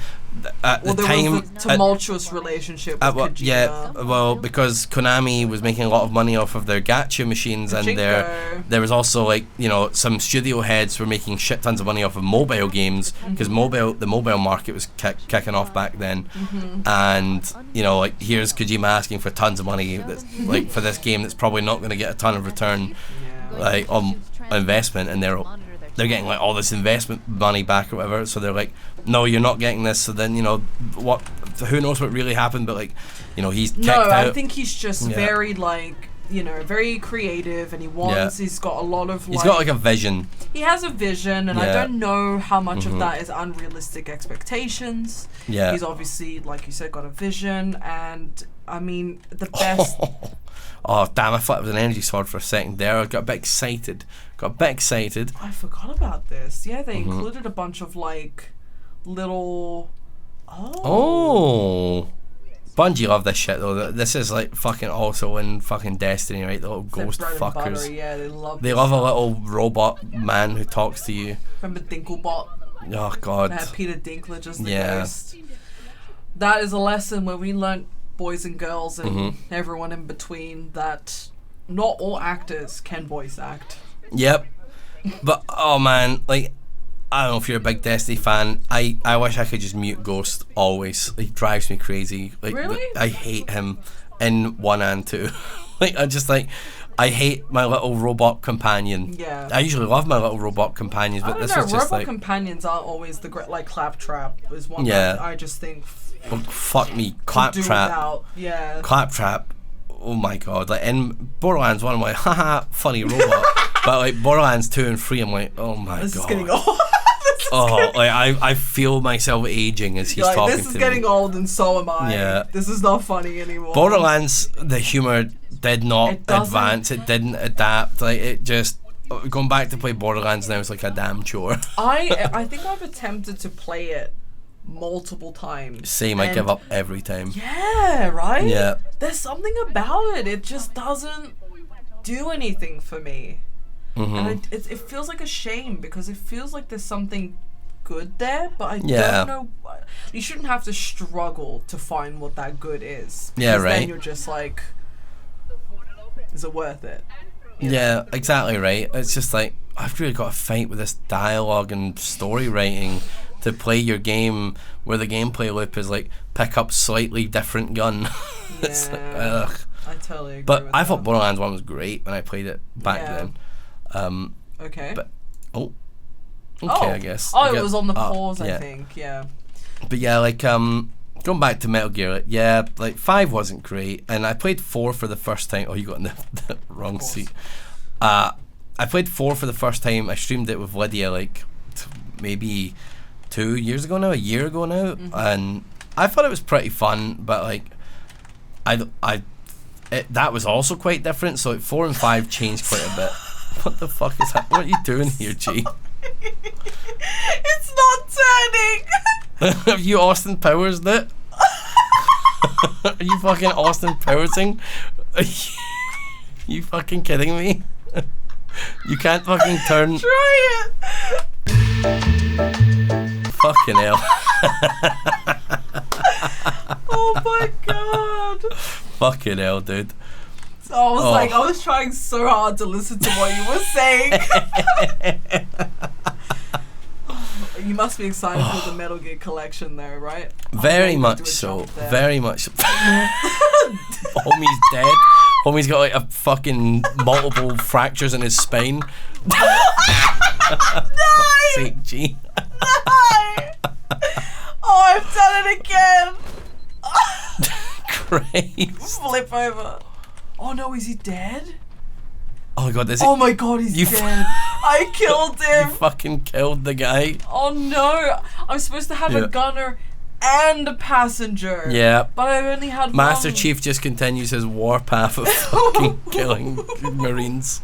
At the time, was a tumultuous relationship with Kojima. Yeah, well, because Konami was making a lot of money off of their gacha machines, and there was also like some studio heads were making shit tons of money off of mobile games because the mobile market was kicking off back then, and like here's Kojima asking for tons of money like for this game that's probably not going to get a ton of return like on investment, and they're getting like all this investment money back or whatever, so they're like, no, you're not getting this. So then who knows what really happened, but like he's kicked out. I think he's just very like very creative, and he's got a lot of he's got like a vision. He has a vision, and I don't know how much of that is unrealistic expectations. He's obviously, like you said, got a vision, and I mean the best. Oh damn, I thought it was an energy sword for a second there. I got a bit excited. I forgot about this. Yeah, they included a bunch of like little Bungie love this shit though. This is like fucking also in fucking Destiny, right? The little ghost fuckers. Yeah, they love a little robot man who talks to you. Remember Dinklebot? Oh god. That had Peter Dinklage as the ghost. That is a lesson where we learnt, boys and girls and everyone in between, that not all actors can voice act. Yep. But oh man, like, I don't know if you're a big Destiny fan. I wish I could just mute Ghost always. He drives me crazy. Like, really? I hate him in 1 and 2. Like, I hate my little robot companion. Yeah. I usually love my little robot companions, but this was just robot like, companions aren't always the great. Like Claptrap is one. Yeah. That I just think. Well, fuck me, Claptrap. Yeah. Claptrap. Oh my god! Like in Borderlands 1, I'm like, haha, funny robot. But like Borderlands 2 and 3, I'm like, oh my god. This is getting old. I feel myself aging as he's like, talking to me. This is getting old, and so am I. Yeah. This is not funny anymore. Borderlands, the humor did not advance. It didn't adapt. Like, it just, going back to play Borderlands now is like a damn chore. I think I've attempted to play it multiple times. Same, I give up every time. Yeah, right? Yeah. There's something about it. It just doesn't do anything for me. Mm-hmm. And it feels like a shame because it feels like there's something good there, but I don't know. You shouldn't have to struggle to find what that good is. Yeah, right. Then you're just like, is it worth it? Yeah, exactly right. It's just like, I've really got to fight with this dialogue and story writing to play your game where the gameplay loop is like, pick up slightly different gun. It's like, ugh. I totally agree But with I that. thought Borderlands 1 was great when I played it back then. Okay. But I guess. It was on the pause, yeah. I think. Yeah. But yeah, like going back to Metal Gear, yeah, like 5 wasn't great, and I played 4 for the first time. Oh, you got in the wrong seat. I played 4 for the first time. I streamed it with Lydia like maybe 2 years ago now, a year ago now, and I thought it was pretty fun. But like, that was also quite different. So like 4 and 5 changed quite a bit. What the fuck is that? What are you doing here, G? It's not turning. Have you Austin Powers it? Are you fucking Austin Powersing? Are you fucking kidding me? You can't fucking turn. Try it. Fucking hell. Oh my god. Fucking hell, dude. So I was trying so hard to listen to what you were saying. You must be excited for the Metal Gear collection though, right? Very much so. Very much. Homie's dead. Homie's got like a fucking multiple fractures in his spine. Fuck's sake, G. Oh, I've done it again. Christ. Flip over. Oh no, is he dead? Oh my god, Oh my god, he's dead. I killed him. You fucking killed the guy. Oh no, I'm supposed to have a gunner and a passenger. Yeah. But I only had Master one. Chief just continues his warpath of fucking killing Marines.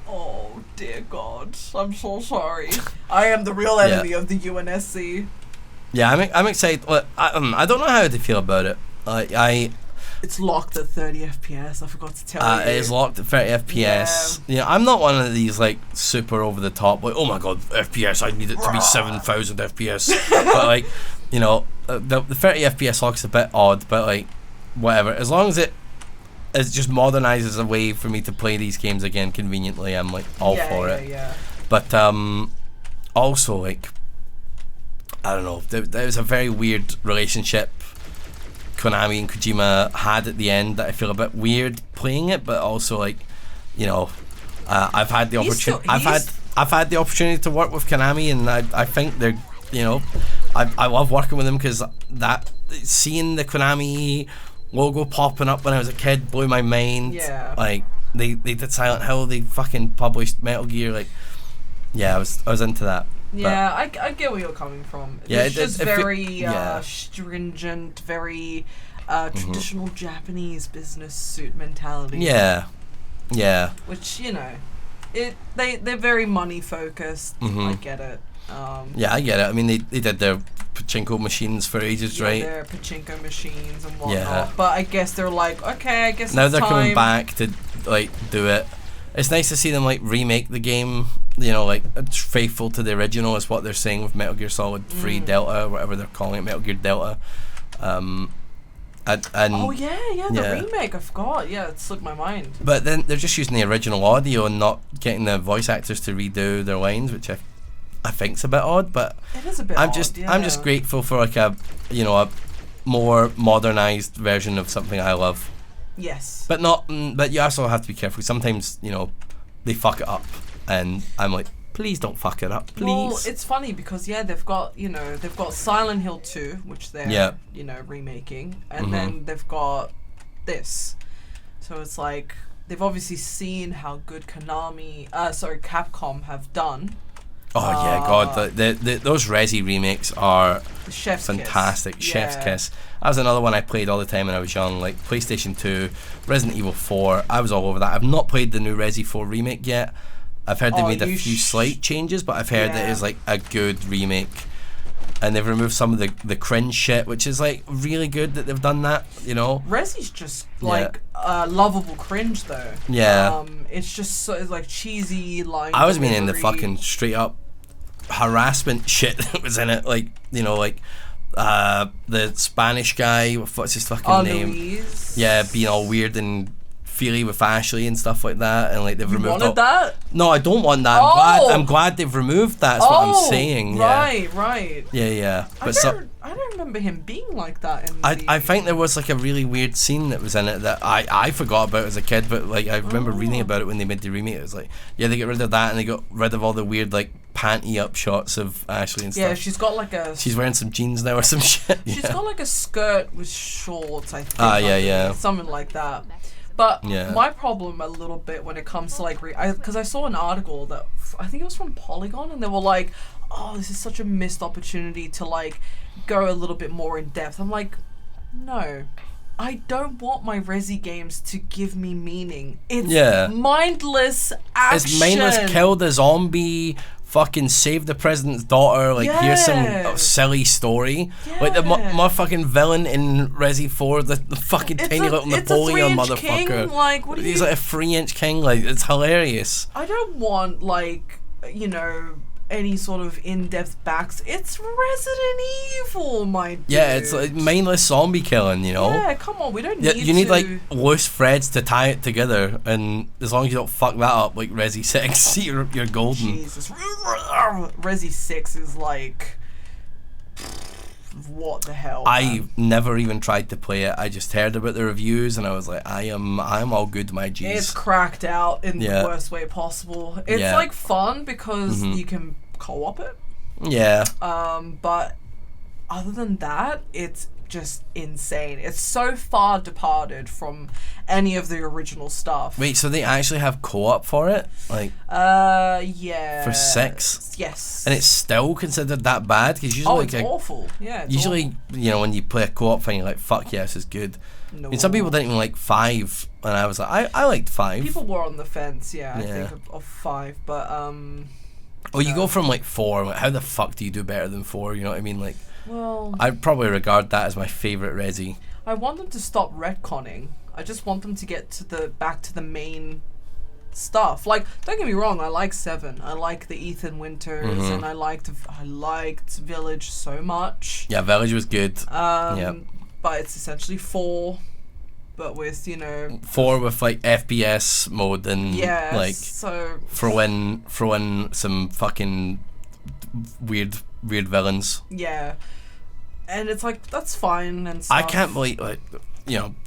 Oh dear God, I'm so sorry. I am the real enemy of the UNSC. Yeah, I'm excited. Look, I don't know how to feel about it. It's locked at 30 FPS. I forgot to tell you. It is locked at 30 FPS. Yeah, I'm not one of these like super over the top like, oh my god, FPS, I need it to be 7,000 FPS. But like, you know, the 30 FPS lock's a bit odd, but like, whatever. As long as it just modernizes a way for me to play these games again conveniently, I'm like all for it. Yeah. But also like, I don't know, there was a very weird relationship Konami and Kojima had at the end that I feel a bit weird playing it, but also like, you know, I've had the opportunity. I've had the opportunity to work with Konami, and I think they're, you know, I love working with them because that seeing the Konami logo popping up when I was a kid blew my mind. Yeah. Like they did Silent Hill, they fucking published Metal Gear. Like, yeah, I was into that. Yeah, I get where you're coming from. Yeah, it's just very stringent, very traditional Japanese business suit mentality. Yeah. Which, you know, they're very money focused. I get it. Yeah, I get it. I mean, they did their pachinko machines for ages, right? Their pachinko machines and whatnot. Yeah. But I guess they're like, okay, I guess now it's they're time. coming back to like do it. It's nice to see them like remake the game. You know, like it's faithful to the original is what they're saying with Metal Gear Solid 3 Delta, or whatever they're calling it, Metal Gear Delta. And oh yeah, the remake. I forgot. Yeah, it slipped my mind. But then they're just using the original audio and not getting the voice actors to redo their lines, which I think's a bit odd. But it is a bit I'm odd, just yeah. I'm just grateful for like a more modernized version of something I love. Yes. But but you also have to be careful. Sometimes they fuck it up, and I'm like, please don't fuck it up, please. Well, it's funny because they've got Silent Hill 2, which they're remaking, and then they've got this. So it's like they've obviously seen how good Capcom have done. Oh yeah, God, those Resi remakes are Chef's fantastic. Kiss. Chef's Kiss. That was another one I played all the time when I was young, like PlayStation 2, Resident Evil 4. I was all over that. I've not played the new Resi 4 remake yet. I've heard they made a few slight changes, but I've heard that it's like a good remake. And they've removed some of the cringe shit, which is like really good that they've done that, Resi's just like lovable cringe though. Yeah. It's just it's like cheesy line. I was meaning the fucking straight up harassment shit that was in it, like the Spanish guy, what's his fucking name? Luis. Yeah, being all weird and feely with Ashley and stuff like that, and like they've removed. Wanted that? No, I don't want that. I'm glad they've removed that. That's what I'm saying. Yeah. Right. Yeah. But I don't remember him being like that. I think there was like a really weird scene that was in it that I forgot about as a kid, but like I remember reading about it when they made the remake. It was like, they get rid of that and they got rid of all the weird like panty up shots of Ashley and stuff. Yeah, she's got like she's wearing some jeans now or some shit. She's got like a skirt with shorts, I think. Yeah. Something like that. But my problem a little bit when it comes to like, because I saw an article that I think it was from Polygon, and they were like, "Oh, this is such a missed opportunity to like go a little bit more in depth." I'm like, no, I don't want my Resi games to give me meaning. It's mindless action. It's mindless. Kill the zombie. Fucking save the president's daughter. Like here's some silly story. Like the motherfucking villain in Resi 4, the fucking tiny little Napoleon motherfucker. King. Like what? He's like a 3-inch king. Like it's hilarious. I don't want like any sort of in-depth backs. It's Resident Evil, my dude. Yeah, it's like mindless zombie killing, Yeah, come on, we don't need you need like loose threads to tie it together, and as long as you don't fuck that up like Resi 6, you're golden. Jesus. Resi 6 is like, what the hell? I never even tried to play it. I just heard about the reviews and I was like, I'm all good, my G's. It's cracked out in the worst way possible. It's like fun because you can co-op it. Yeah. But other than that, it's just insane. It's so far departed from any of the original stuff. Wait, so they actually have co-op for it? Like yeah. For 6? Yes. And it's still considered that bad? Because usually it's awful. Yeah, it's usually, awful. When you play a co-op thing, you're like, fuck yeah, this is good. No. I mean, some people didn't even like 5, and I was like, I liked 5. People were on the fence, I think, of 5, but you go from like 4, like, how the fuck do you do better than 4, you know what I mean? Like, well, I'd probably regard that as my favourite Resi. I want them to stop retconning. I just want them to get back to the main stuff. Like, don't get me wrong, I like 7. I like the Ethan Winters, and I liked Village so much. Yeah, Village was good. But it's essentially 4, but with 4 with like FPS mode and like so throw in some fucking weird villains. Yeah. And it's like, that's fine and stuff. I can't believe, like,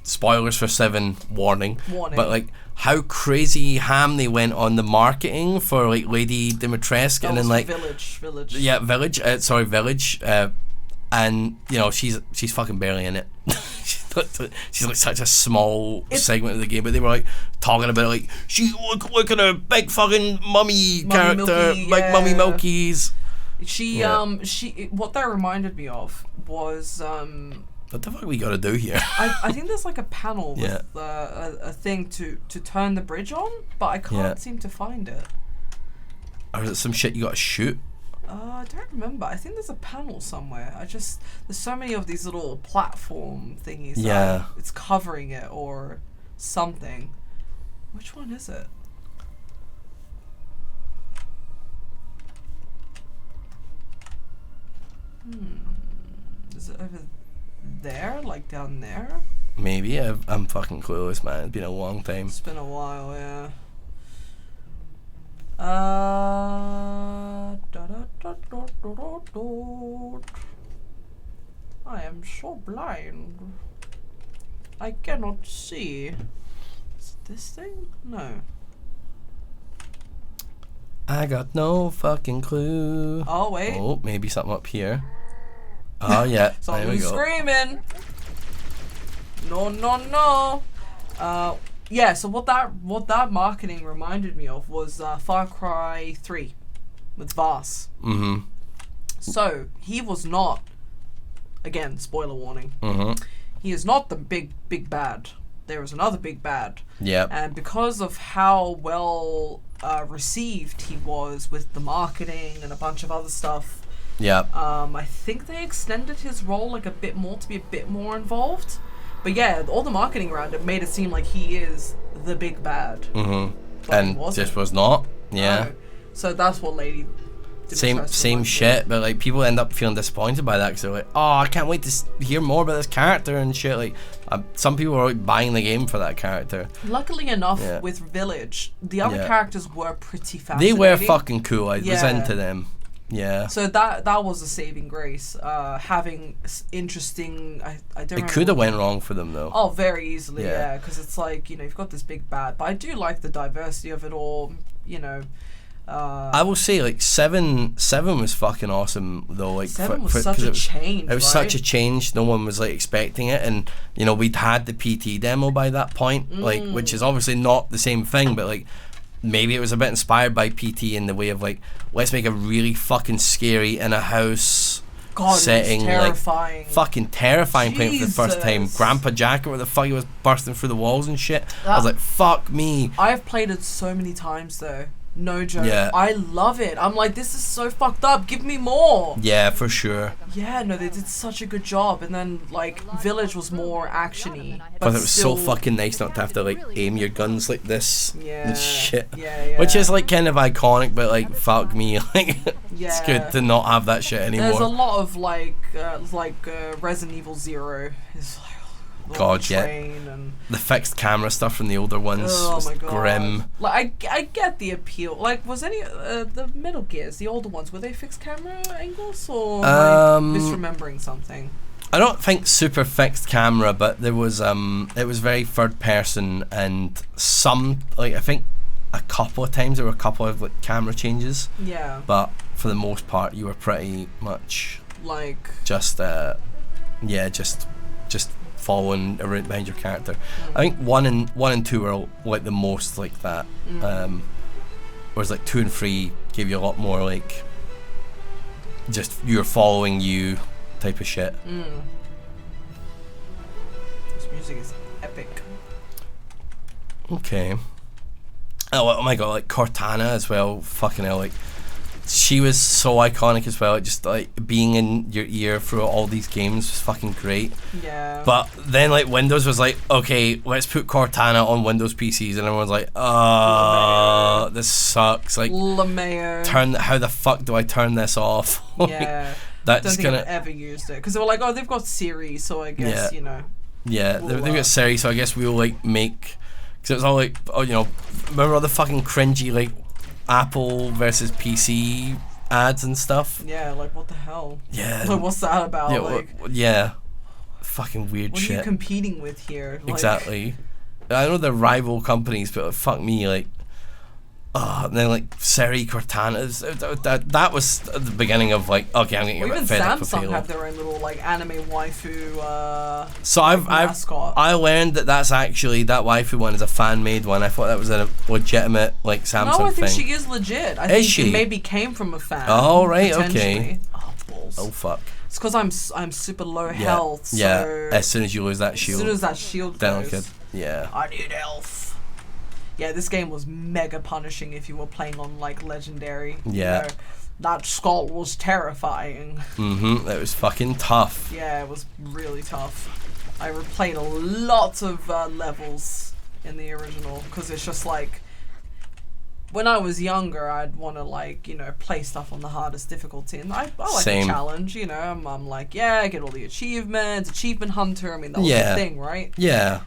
spoilers for 7, warning. But like how crazy ham they went on the marketing for like Lady Dimitrescu, and then like Village. Yeah, Village. Village. And she's fucking barely in it. she's like such a small segment of the game, but they were like talking about like she look at her big fucking mummy character, Milky, like Mummy Milky's. She what that reminded me of was what the fuck we gotta do here? I think there's like a panel with a thing to turn the bridge on, but I can't seem to find it. Or is it some shit you gotta shoot? I don't remember. I think there's a panel somewhere. There's so many of these little platform thingies. Yeah. It's covering it or something. Which one is it? Is it over? there, like down there. Maybe. I'm fucking clueless, man. It's been a long time. It's been a while, yeah. I am so blind. I cannot see. Is it this thing? No. I got no fucking clue. Oh, wait. Oh, maybe something up here. Oh, yeah. There we Someone's go. screaming. No. Yeah, so what that marketing reminded me of was Far Cry 3 with Vaas. Mm-hmm. So, he was not, again, spoiler warning, he is not the big bad. There is another big bad. Yeah. And because of how well received he was with the marketing and a bunch of other stuff, Yeah. I think they extended his role like a bit more to be a bit more involved. But yeah, all the marketing around it made it seem like he is the big bad. Mm-hmm. But And he wasn't. just was not. Yeah. No. So that's what Lady... Same shit, but like people end up feeling disappointed by that because they're like, oh, I can't wait to hear more about this character and shit. Like, some people are like buying the game for that character. Luckily enough, with Village, the other characters were pretty fascinating. They were fucking cool. I was into them. Yeah. So that was a saving grace. Having interesting. I don't. It could have went wrong for them though. Oh, very easily. Yeah, because it's like, you know, you've got this big bad, but I do like the diversity of it all. You know. I will say, like, 7 was fucking awesome though. Like, 7 was such a change. It was such a change. No one was like expecting it, and you know we'd had the PT demo by that point, like, which is obviously not the same thing, but like maybe it was a bit inspired by PT in the way of like, let's make a really fucking scary in a house setting, terrifying. like fucking terrifying. Playing for the first time, Grandpa Jacket, where the fuck he was bursting through the walls and shit. I was like, fuck me. I have played it so many times though. No joke. Yeah. I love it. I'm like, this is so fucked up. Give me more. Yeah, for sure. Yeah, no, they did such a good job. And then, like, Village was more actiony. But it was so fucking nice not to have to, like, aim your guns like this. Yeah. And shit. Yeah. Which is, like, kind of iconic, but, like, fuck me. Like, it's good to not have that shit anymore. There's a lot of, like Resident Evil 0 is like, God, yeah. And the fixed camera stuff from the older ones was grim. Like, I get the appeal. Like, was any the Metal Gears, the older ones, were they fixed camera angles, or am I misremembering something? I don't think super fixed camera, but there was it was very third person, and some, like, I think a couple of times there were a couple of like camera changes. Yeah. But for the most part, you were pretty much like just following around behind your character. I think 1 and 2 were like the most like that. Whereas like 2 and 3 gave you a lot more like just you're following you type of shit. This music is epic. Okay. Oh my god, like Cortana as well. Fucking hell, like she was so iconic as well. Just like being in your ear through all these games was fucking great. Yeah. But then like Windows was like, okay, let's put Cortana on Windows PCs, and everyone's like, oh, this sucks. Like, how the fuck do I turn this off? Yeah. That's don't think I've ever used it because they were like, oh, they've got Siri, so I guess you know. Yeah, they've got Siri, so I guess we'll like make, because it was all like, oh, you know, remember all the fucking cringy like Apple versus PC ads and stuff? Yeah, like what the hell? Yeah. Like what's that about? Yeah, fucking weird shit. What are you competing with here? Like, exactly. I know they're rival companies, but fuck me, like, and then like Siri, Cortana, that was the beginning of like, okay, I'm getting a bit fed up with Halo. Even Samsung have their own little like anime waifu. So I learned that's actually, that waifu one is a fan made one. I thought that was a legitimate like Samsung thing. No, I think she is legit. I think she maybe came from a fan. Oh right, okay. Oh balls. Oh fuck. It's because I'm super low health. So yeah. As soon as you lose that shield. As soon as that shield goes. Yeah. I need health. Yeah, this game was mega punishing if you were playing on like legendary. Yeah. You know, that skull was terrifying. It was fucking tough. Yeah, it was really tough. I replayed a lot of levels in the original because it's just like when I was younger, I'd want to like, you know, play stuff on the hardest difficulty, and I like Same. a challenge, you know. I'm like, yeah, get all the achievements, achievement hunter. I mean, that was the thing, right? Yeah.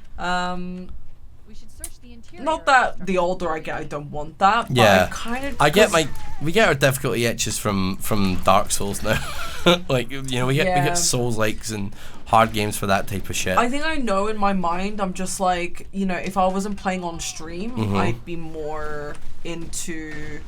We should search the interior. Not that the older I get, I don't want that. But Yeah. we get our difficulty itches from Dark Souls now. Like, you know, we get Souls likes and hard games for that type of shit. I think I know in my mind, I'm just like, you know, if I wasn't playing on stream, I'd be more into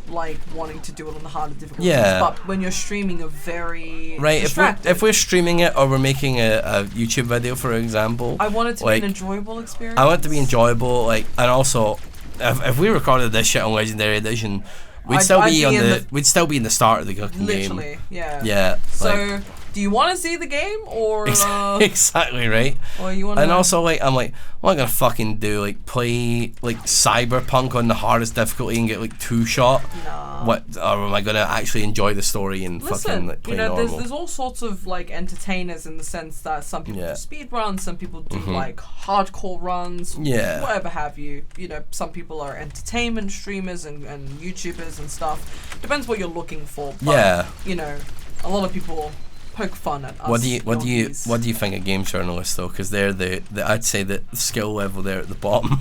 like wanting to do it on the harder difficulties. Yeah. But when you're streaming, you're very right. distracted. If we're streaming it or we're making a YouTube video, for example, I want it to be an enjoyable experience. I want it to be enjoyable, like, and also if we recorded this shit on Legendary Edition, we'd still be in the start of the fucking game. Literally, yeah. Yeah. So, do you want to see the game or exactly right? Or you want? And also, like, I'm like, what am I gonna fucking do? Like, play like Cyberpunk on the hardest difficulty and get like 2-shot? Nah. What? Or am I gonna actually enjoy the story and fucking like play normal? There's all sorts of like entertainers in the sense that some people do speed runs, some people do like hardcore runs, whatever have you. You know, some people are entertainment streamers and YouTubers and stuff. Depends what you're looking for. But, you know, a lot of people poke fun at us. What do you think of game journalists though? Because they're the I'd say the skill level there at the bottom.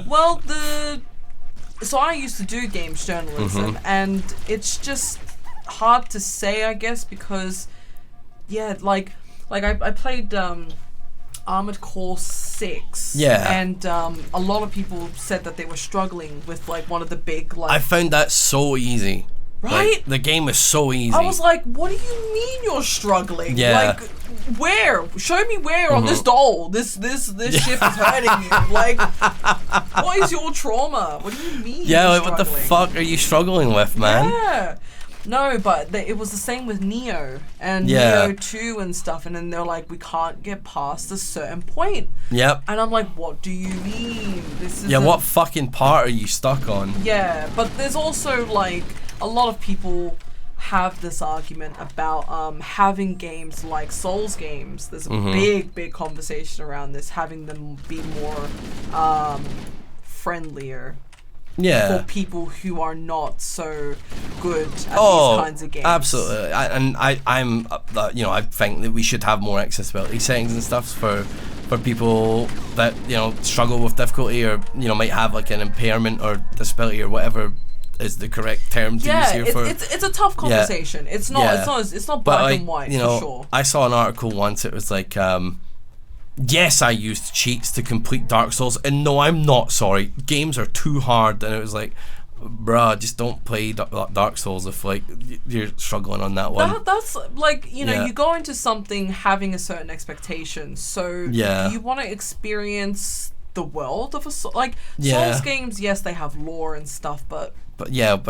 Well, so I used to do games journalism, and it's just hard to say, I guess, because like I played Armored Core 6. Yeah. And a lot of people said that they were struggling with like one of the big like. I found that so easy. Right? Like, the game is so easy. I was like, what do you mean you're struggling? Yeah. Like, where? Show me where on this doll this ship is hurting you. Like, what is your trauma? What do you mean? Yeah, like, what the fuck are you struggling with, man? Yeah. No, but it was the same with Neo and Neo 2 and stuff, and then they're like, we can't get past a certain point. Yep. And I'm like, what do you mean? This is what fucking part are you stuck on? Yeah, but there's also like a lot of people have this argument about having games like Souls games. There's a big conversation around this, having them be more friendlier for people who are not so good at these kinds of games. Absolutely. I think that we should have more accessibility settings and stuff for people that, you know, struggle with difficulty or, you know, might have like an impairment or disability or whatever is the correct term to use here for. It's a tough conversation. It's not black and white, you know, for sure. I saw an article once. It was like, yes, I used cheats to complete Dark Souls, and no, I'm not sorry. Games are too hard, and it was like, bruh, just don't play Dark Souls if like you're struggling on that one. That's like, you know, you go into something having a certain expectation, so you want to experience the world of Souls games. Yes, they have lore and stuff, but you get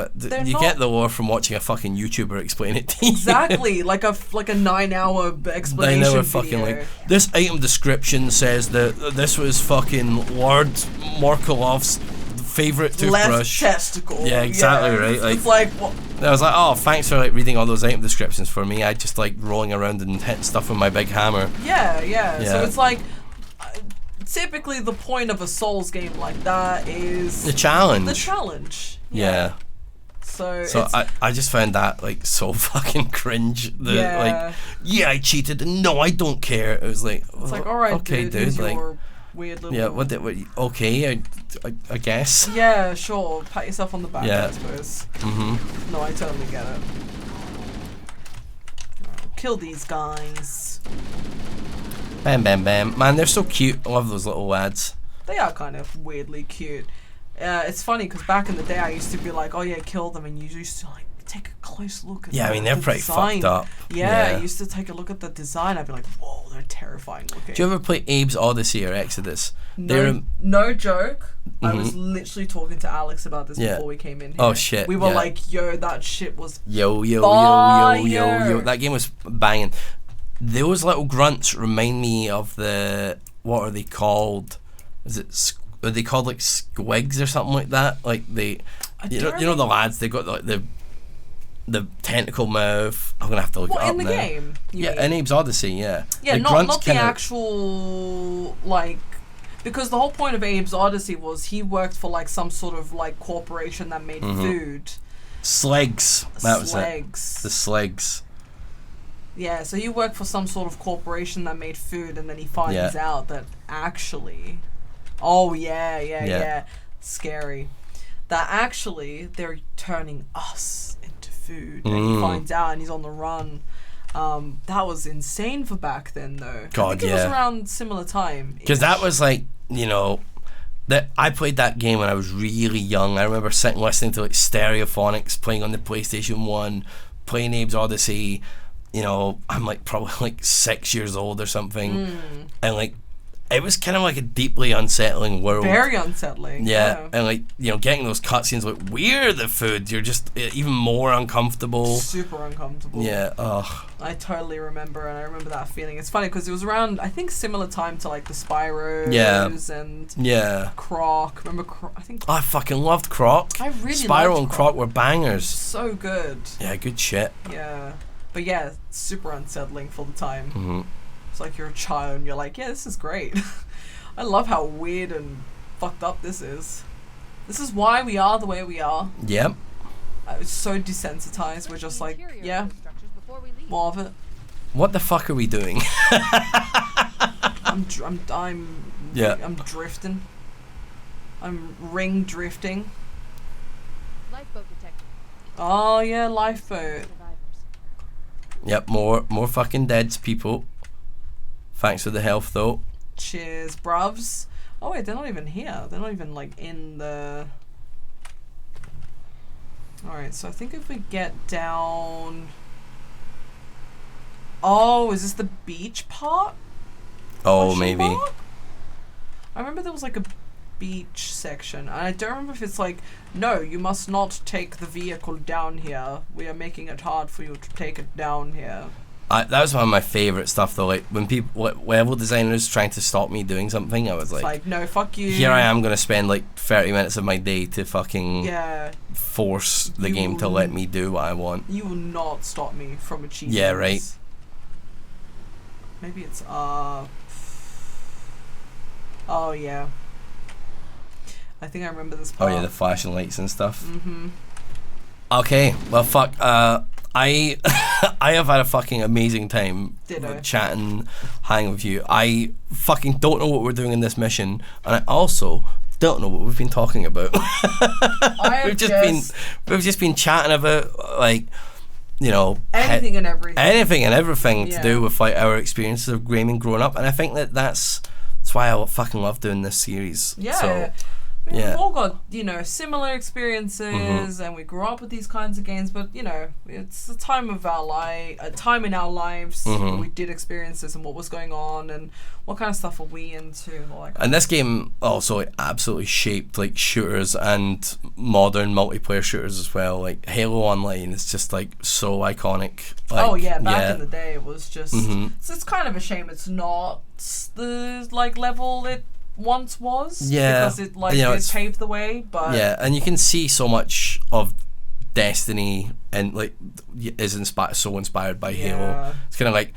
the lore from watching a fucking YouTuber explain it to you. Exactly, like a 9-hour explanation. They know fucking like, this item description says that this was fucking Lord Morkolov's favorite toothbrush. Left testicle. Yeah, exactly right. It's like what? I was like, oh, thanks for like reading all those item descriptions for me. I just like rolling around and hitting stuff with my big hammer. Yeah. So it's like, typically the point of a Souls game like that is the challenge. Yeah. So I just found that like so fucking cringe. I cheated. No, I don't care. It was like, it's like, all right, okay, dude, like, weird little. Yeah, okay, I guess. Yeah, sure. Pat yourself on the back, I suppose. No, I totally get it. Kill these guys. Bam, bam, bam. Man, they're so cute. I love those little lads. They are kind of weirdly cute. It's funny because back in the day I used to be like, oh yeah, kill them, and you used to like take a close look at I mean, they're pretty design. fucked up. Yeah, I used to take a look at the design. I'd be like, whoa, they're terrifying looking. Do you ever play Abe's Odyssey or Exodus? No joke. I was literally talking to Alex about this before we came in here. Oh shit. We were like, yo, that shit was yo. That game was banging. Those little grunts remind me of what are they called? Are they called like squigs or something like that? Like you know the lads, they got like the tentacle mouth. I'm gonna have to look it up in the now. Game? In Abe's Odyssey, yeah. Yeah, not the actual like. because the whole point of Abe's Odyssey was he worked for like some sort of like corporation that made food. Slegs. That was it. The Slegs. Yeah, so he worked for some sort of corporation that made food, and then he finds out that actually, scary, that actually they're turning us into food. And he finds out, and he's on the run. That was insane for back then, though. God, I think it was around similar time. Because that was like, you know, that I played that game when I was really young. I remember sitting listening to like Stereophonics, playing on the PlayStation 1, playing Abe's Odyssey. You know, I'm like probably like 6 years old or something, and like it was kind of like a deeply unsettling world. Very unsettling. Yeah, and like, you know, getting those cutscenes like, we're the food, you're just even more uncomfortable. Super uncomfortable. Yeah. Ugh. I totally remember, and I remember that feeling. It's funny because it was around, I think, similar time to like the Spyros and Croc. Remember Croc? I think. I fucking loved Croc. I really Spyro loved and Croc were bangers. So good. Yeah, good shit. Yeah. But yeah, super unsettling for the time. Mm-hmm. It's like you're a child and you're like, yeah, this is great. I love how weird and fucked up this is. This is why we are the way we are. Yep. It's so desensitized. We're just like, yeah, more of it. What the fuck are we doing? I'm drifting. I'm ring drifting. Lifeboat detected. Oh yeah, lifeboat. Yep, more fucking deads, people. Thanks for the health, though. Cheers, bruvs. Oh wait, they're not even here. They're not even like in the... Alright, so I think if we get down... Oh, is this the beach part? Oh, maybe. Mark? I remember there was like a beach section, and I don't remember if it's like, no, you must not take the vehicle down here. We are making it hard for you to take it down here. That was one of my favourite stuff, though. Like, when people, level designers trying to stop me doing something, I was like, no, fuck you. Here I am going to spend like 30 minutes of my day to fucking force the game to let me do what I want. You will not stop me from achieving Yeah, this. right. Maybe it's oh yeah. I think I remember this part. Oh yeah, the flashing lights and stuff. Mm-hmm. Okay, well fuck, I I have had a fucking amazing time chatting, hanging with you. I fucking don't know what we're doing in this mission, and I also don't know what we've been talking about. We've just been chatting about, like, you know, anything and everything to do with like our experiences of gaming growing up, and I think that's why I fucking love doing this series. Yeah. So, we've all got, you know, similar experiences, and we grew up with these kinds of games, but, you know, it's a time of a time in our lives where we did experience this and what was going on and what kind of stuff are we into and all that kind and this game also absolutely shaped like shooters and modern multiplayer shooters as well. Like Halo Online is just like so iconic. Like, back in the day it was just it's kind of a shame it's not the like level it once was, because it like, you know, it paved the way, but and you can see so much of Destiny and like is inspired by Halo. It's kind of like,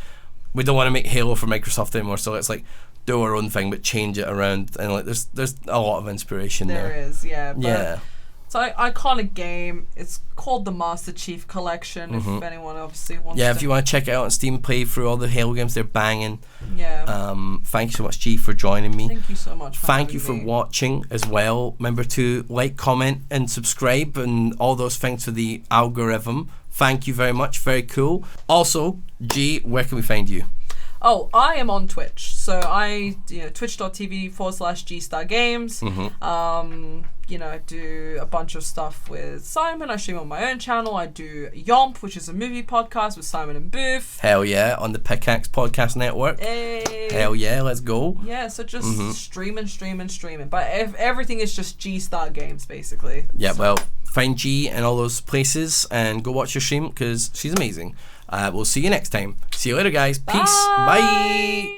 we don't want to make Halo for Microsoft anymore, so let's like do our own thing but change it around, and like there's a lot of inspiration there. There is, but it's an iconic game. It's called the Master Chief Collection, if anyone obviously wants to. If you want to check it out on Steam, play through all the Halo games, they're banging. Thank you so much, G, for joining me. Thank you so much for Thank you for watching as well. Remember to like, comment and subscribe and all those things for the algorithm. Thank you very much, very cool. Also, G, where can we find you? Oh, I am on Twitch. So twitch.tv/Geestargames. I do a bunch of stuff with Simon. I stream on my own channel. I do Yomp, which is a movie podcast with Simon and Booth. Hell yeah, on the Pickaxe Podcast Network. Hey. Hell yeah, let's go. Yeah, so just streaming. But everything is just Geestargames, basically. Yeah, well, find G in all those places and go watch her stream because she's amazing. We'll see you next time. See you later, guys. Peace. Bye.